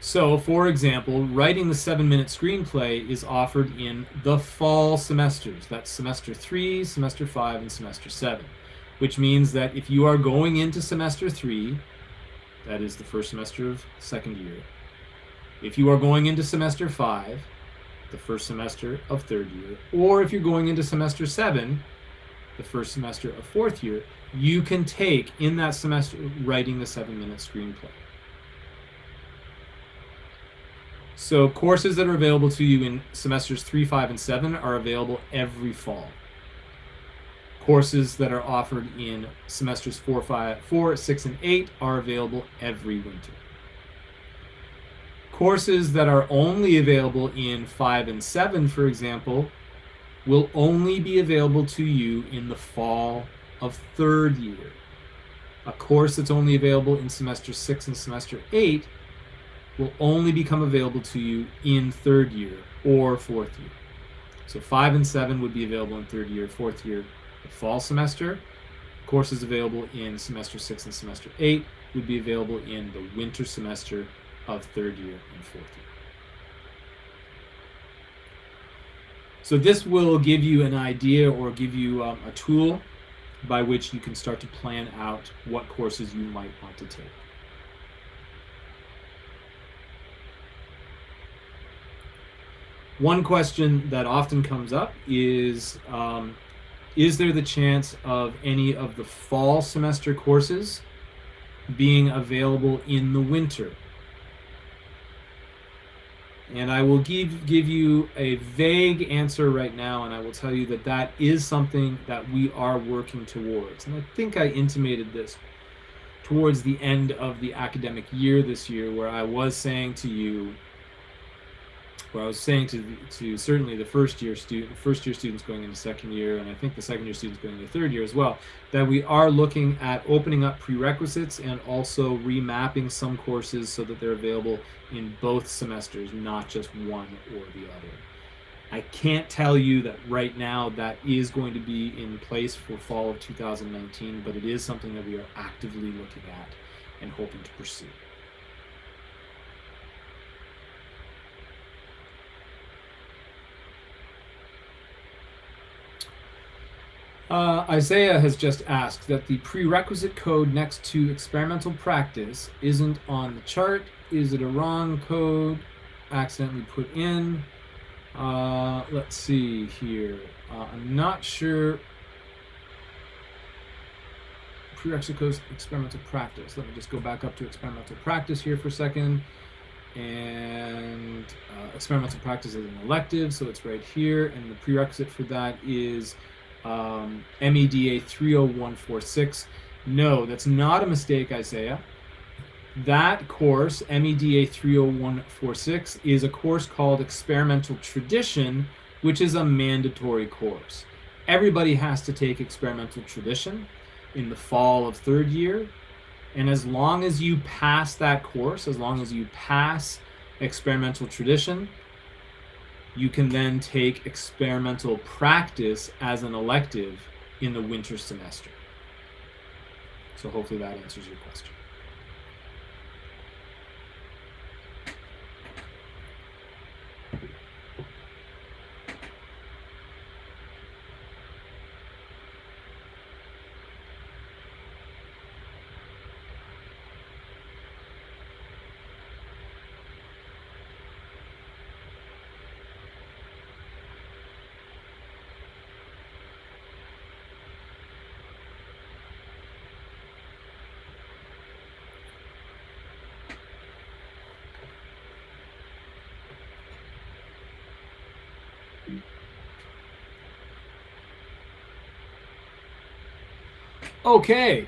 S1: So, for example, writing the 7-minute screenplay is offered in the fall semesters. That's semester 3, semester 5, and semester 7, which means that if you are going into semester 3, that is the first semester of 2nd year. If you are going into semester 5, the first semester of 3rd year, or if you're going into semester 7, the first semester of 4th year, you can take in that semester writing the 7-minute screenplay. So courses that are available to you in semesters 3, 5, and 7 are available every fall. Courses that are offered in semesters 4, 6, and 8 are available every winter. Courses that are only available in 5 and 7, for example, will only be available to you in the fall of 3rd year. A course that's only available in semester 6 and semester 8 will only become available to you in 3rd year or 4th year. So 5 and 7 would be available in 3rd year, 4th year, the fall semester. Courses available in semester 6 and semester 8 would be available in the winter semester of 3rd year and 4th year. So this will give you an idea or give you a tool by which you can start to plan out what courses you might want to take. One question that often comes up is there the chance of any of the fall semester courses being available in the winter? And I will give you a vague answer right now, and I will tell you that that is something that we are working towards. And I think I intimated this towards the end of the academic year this year, where I was saying to you, where I was saying to certainly the first year students going into 2nd year, and I think the 2nd year students going into 3rd year as well, that we are looking at opening up prerequisites and also remapping some courses so that they're available in both semesters, not just one or the other. I can't tell you that right now that is going to be in place for fall of 2019, but it is something that we are actively looking at and hoping to pursue. Isaiah has just asked that the prerequisite code next to experimental practice isn't on the chart. Is it a wrong code accidentally put in? Let's see here. I'm not sure. Prerequisite code experimental practice. Let me just go back up to experimental practice here for a second. And experimental practice is an elective, so it's right here. And the prerequisite for that is MEDA 30146. No, that's not a mistake, Isaiah. That course, MEDA 30146, is a course called Experimental Tradition, which is a mandatory course. Everybody has to take Experimental Tradition in the fall of 3rd year. And as long as you pass that course, as long as you pass Experimental Tradition, you can then take experimental practice as an elective in the winter semester. So hopefully that answers your question. Okay,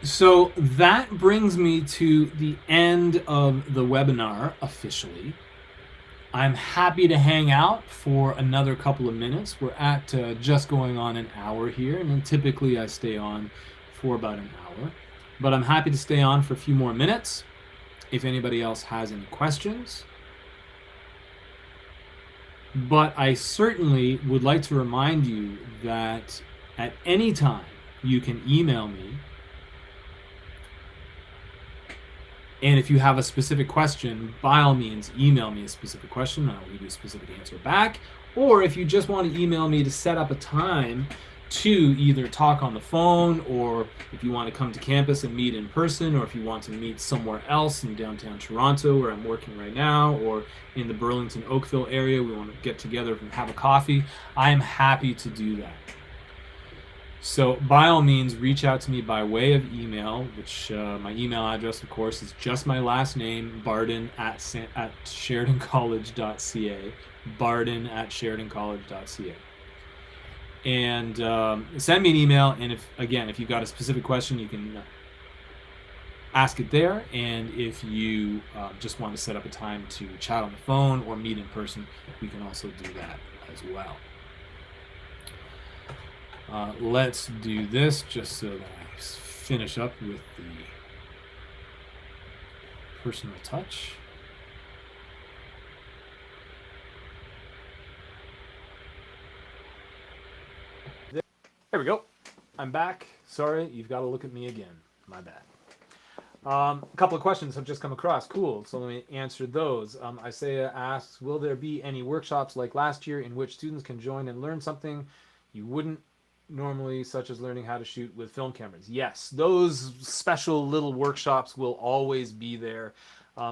S1: so that brings me to the end of the webinar officially. I'm happy to hang out for another couple of minutes. We're at just going on an hour here, and then typically I stay on for about an hour. But I'm happy to stay on for a few more minutes if anybody else has any questions. But I certainly would like to remind you that at any time you can email me, and if you have a specific question, by all means email me a specific question and I'll give you a specific answer back. Or if you just want to email me to set up a time to either talk on the phone, or if you want to come to campus and meet in person, or if you want to meet somewhere else in downtown Toronto where I'm working right now, or in the Burlington Oakville area, we want to get together and have a coffee, I am happy to do that. So by all means, reach out to me by way of email, which my email address, of course, is just my last name, Barden at SheridanCollege.ca, Barden at SheridanCollege.ca. And send me an email. And if you've got a specific question, you can ask it there. And if you just want to set up a time to chat on the phone or meet in person, we can also do that as well. Let's do this just so that I finish up with the personal touch. There we go. I'm back. Sorry, you've got to look at me again. My bad. A couple of questions have just come across. Cool. So let me answer those. Isaiah asks, will there be any workshops like last year in which students can join and learn something you wouldn't normally, such as learning how to shoot with film cameras? Yes, those special little workshops will always be there.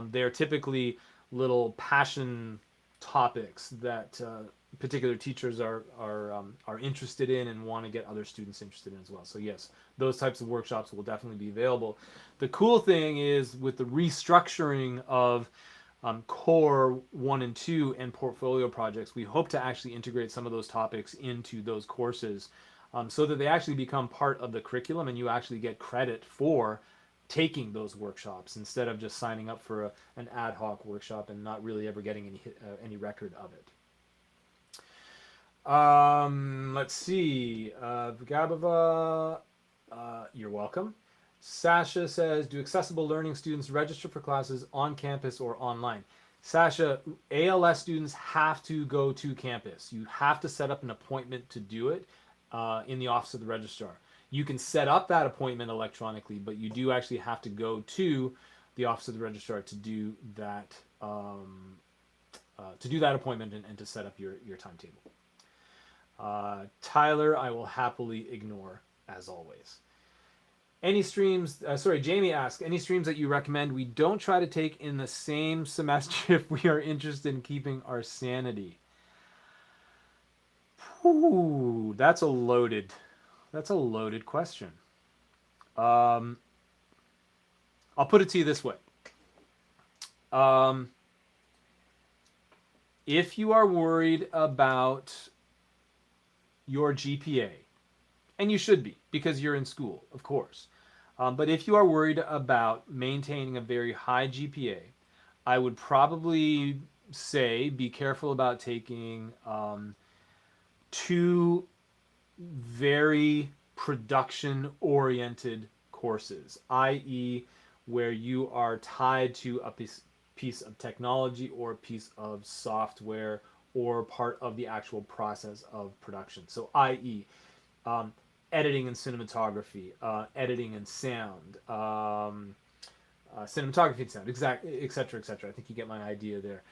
S1: They're typically little passion topics that particular teachers are interested in and want to get other students interested in as well. So yes, those types of workshops will definitely be available. The cool thing is with the restructuring of core 1 and 2 and portfolio projects, we hope to actually integrate some of those topics into those courses so that they actually become part of the curriculum and you actually get credit for taking those workshops instead of just signing up for an ad hoc workshop and not really ever getting any record of it. Let's see. Gabava, you're welcome. Sasha says, do accessible learning students register for classes on campus or online? Sasha, ALS students have to go to campus. You have to set up an appointment to do it in the office of the registrar. You can set up that appointment electronically, but you do actually have to go to the office of the registrar to do that appointment and to set up your timetable. Tyler, I will happily ignore as always. Any streams, Jamie asks, any streams that you recommend we don't try to take in the same semester if we are interested in keeping our sanity? Ooh, that's a loaded question. I'll put it to you this way. If you are worried about your GPA, and you should be because you're in school, of course. But if you are worried about maintaining a very high GPA, I would probably say be careful about taking two very production-oriented courses, i.e., where you are tied to a piece of technology or a piece of software or part of the actual process of production. So, i.e., editing and cinematography, editing and sound, cinematography and sound, et cetera, et cetera. I think you get my idea there.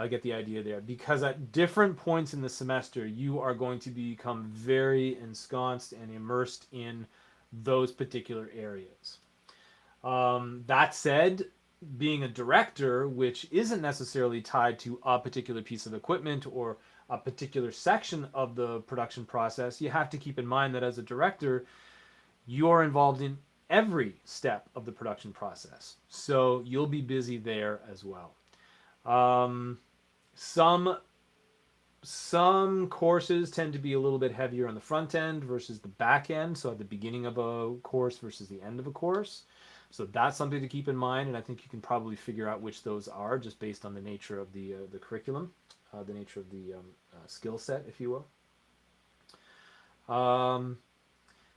S1: Get the idea there. Because at different points in the semester, you are going to become very ensconced and immersed in those particular areas. That said, being a director, which isn't necessarily tied to a particular piece of equipment or a particular section of the production process, you have to keep in mind that as a director, you're involved in every step of the production process. So you'll be busy there as well. Some courses tend to be a little bit heavier on the front end versus the back end. So at the beginning of a course versus the end of a course. So that's something to keep in mind, and I think you can probably figure out which those are just based on the nature of the curriculum, the nature of the skill set, if you will.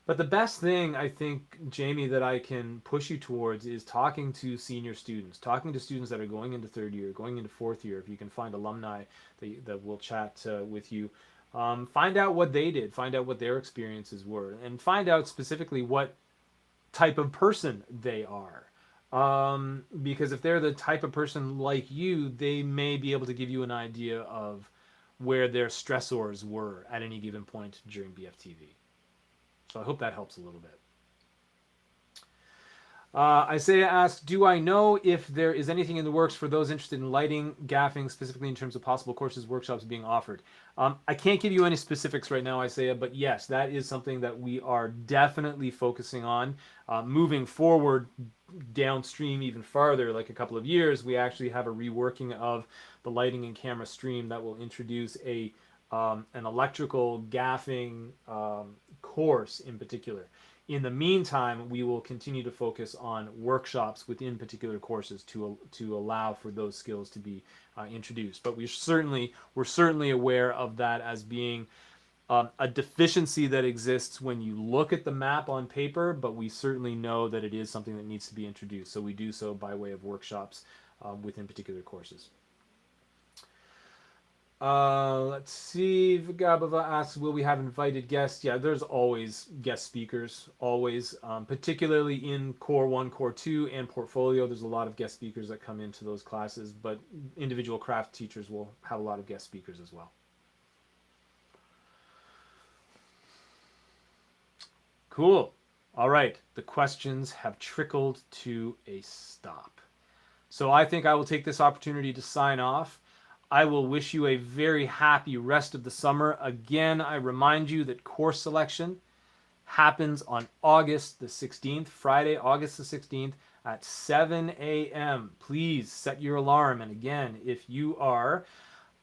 S1: But the best thing, I think, Jamie, that I can push you towards is talking to senior students, talking to students that are going into third year, going into fourth year. If you can find alumni that will chat with you, find out what they did, find out what their experiences were, and find out specifically what type of person they are. Because if they're the type of person like you, they may be able to give you an idea of where their stressors were at any given point during BFTV. So I hope that helps a little bit. Isaiah asks, do I know if there is anything in the works for those interested in lighting, gaffing, specifically in terms of possible courses, workshops being offered? I can't give you any specifics right now, Isaiah, but yes, that is something that we are definitely focusing on. Moving forward downstream even farther, like a couple of years, we actually have a reworking of the lighting and camera stream that will introduce an electrical gaffing course in particular. In the meantime, we will continue to focus on workshops within particular courses to allow for those skills to be introduced. But we're certainly aware of that as being a deficiency that exists when you look at the map on paper. But we certainly know that it is something that needs to be introduced. So we do so by way of workshops within particular courses. Let's see. Vagabava asks, will we have invited guests? Yeah, there's always guest speakers, always. Particularly in Core 1, Core 2, and Portfolio, there's a lot of guest speakers that come into those classes, but individual craft teachers will have a lot of guest speakers as well. Cool. All right. The questions have trickled to a stop. So I think I will take this opportunity to sign off. I will wish you a very happy rest of the summer. Again, I remind you that course selection happens on August the 16th, Friday, August the 16th at 7 a.m. Please set your alarm. And again, if you are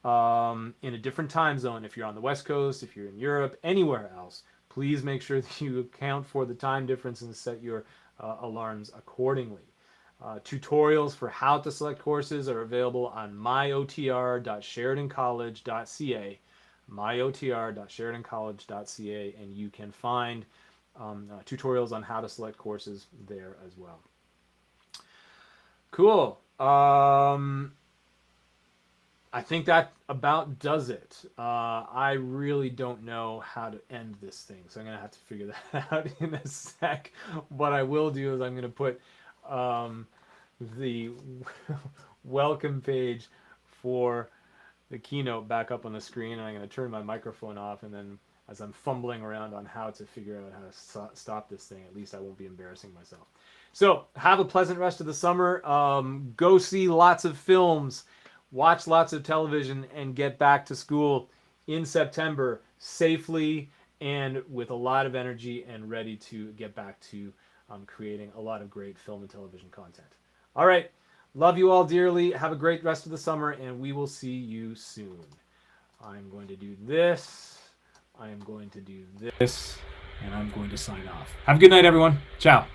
S1: in a different time zone, if you're on the West Coast, if you're in Europe, anywhere else, please make sure that you account for the time difference and set your alarms accordingly. Tutorials for how to select courses are available on myotr.sheridancollege.ca, myotr.sheridancollege.ca, and you can find tutorials on how to select courses there as well. Cool. I think that about does it. I really don't know how to end this thing, so I'm going to have to figure that out in a sec. What I will do is I'm going to put the welcome page for the keynote back up on the screen, and I'm going to turn my microphone off, and then as I'm fumbling around on how to figure out how to stop this thing, at least I won't be embarrassing myself. So have a pleasant rest of the summer. Go see lots of films, watch lots of television, and get back to school in September safely and with a lot of energy and ready to get back to creating a lot of great film and television content. All right. Love you all dearly. Have a great rest of the summer, and we will see you soon. I'm going to do this. I am going to do this, and I'm going to sign off. Have a good night, everyone. Ciao.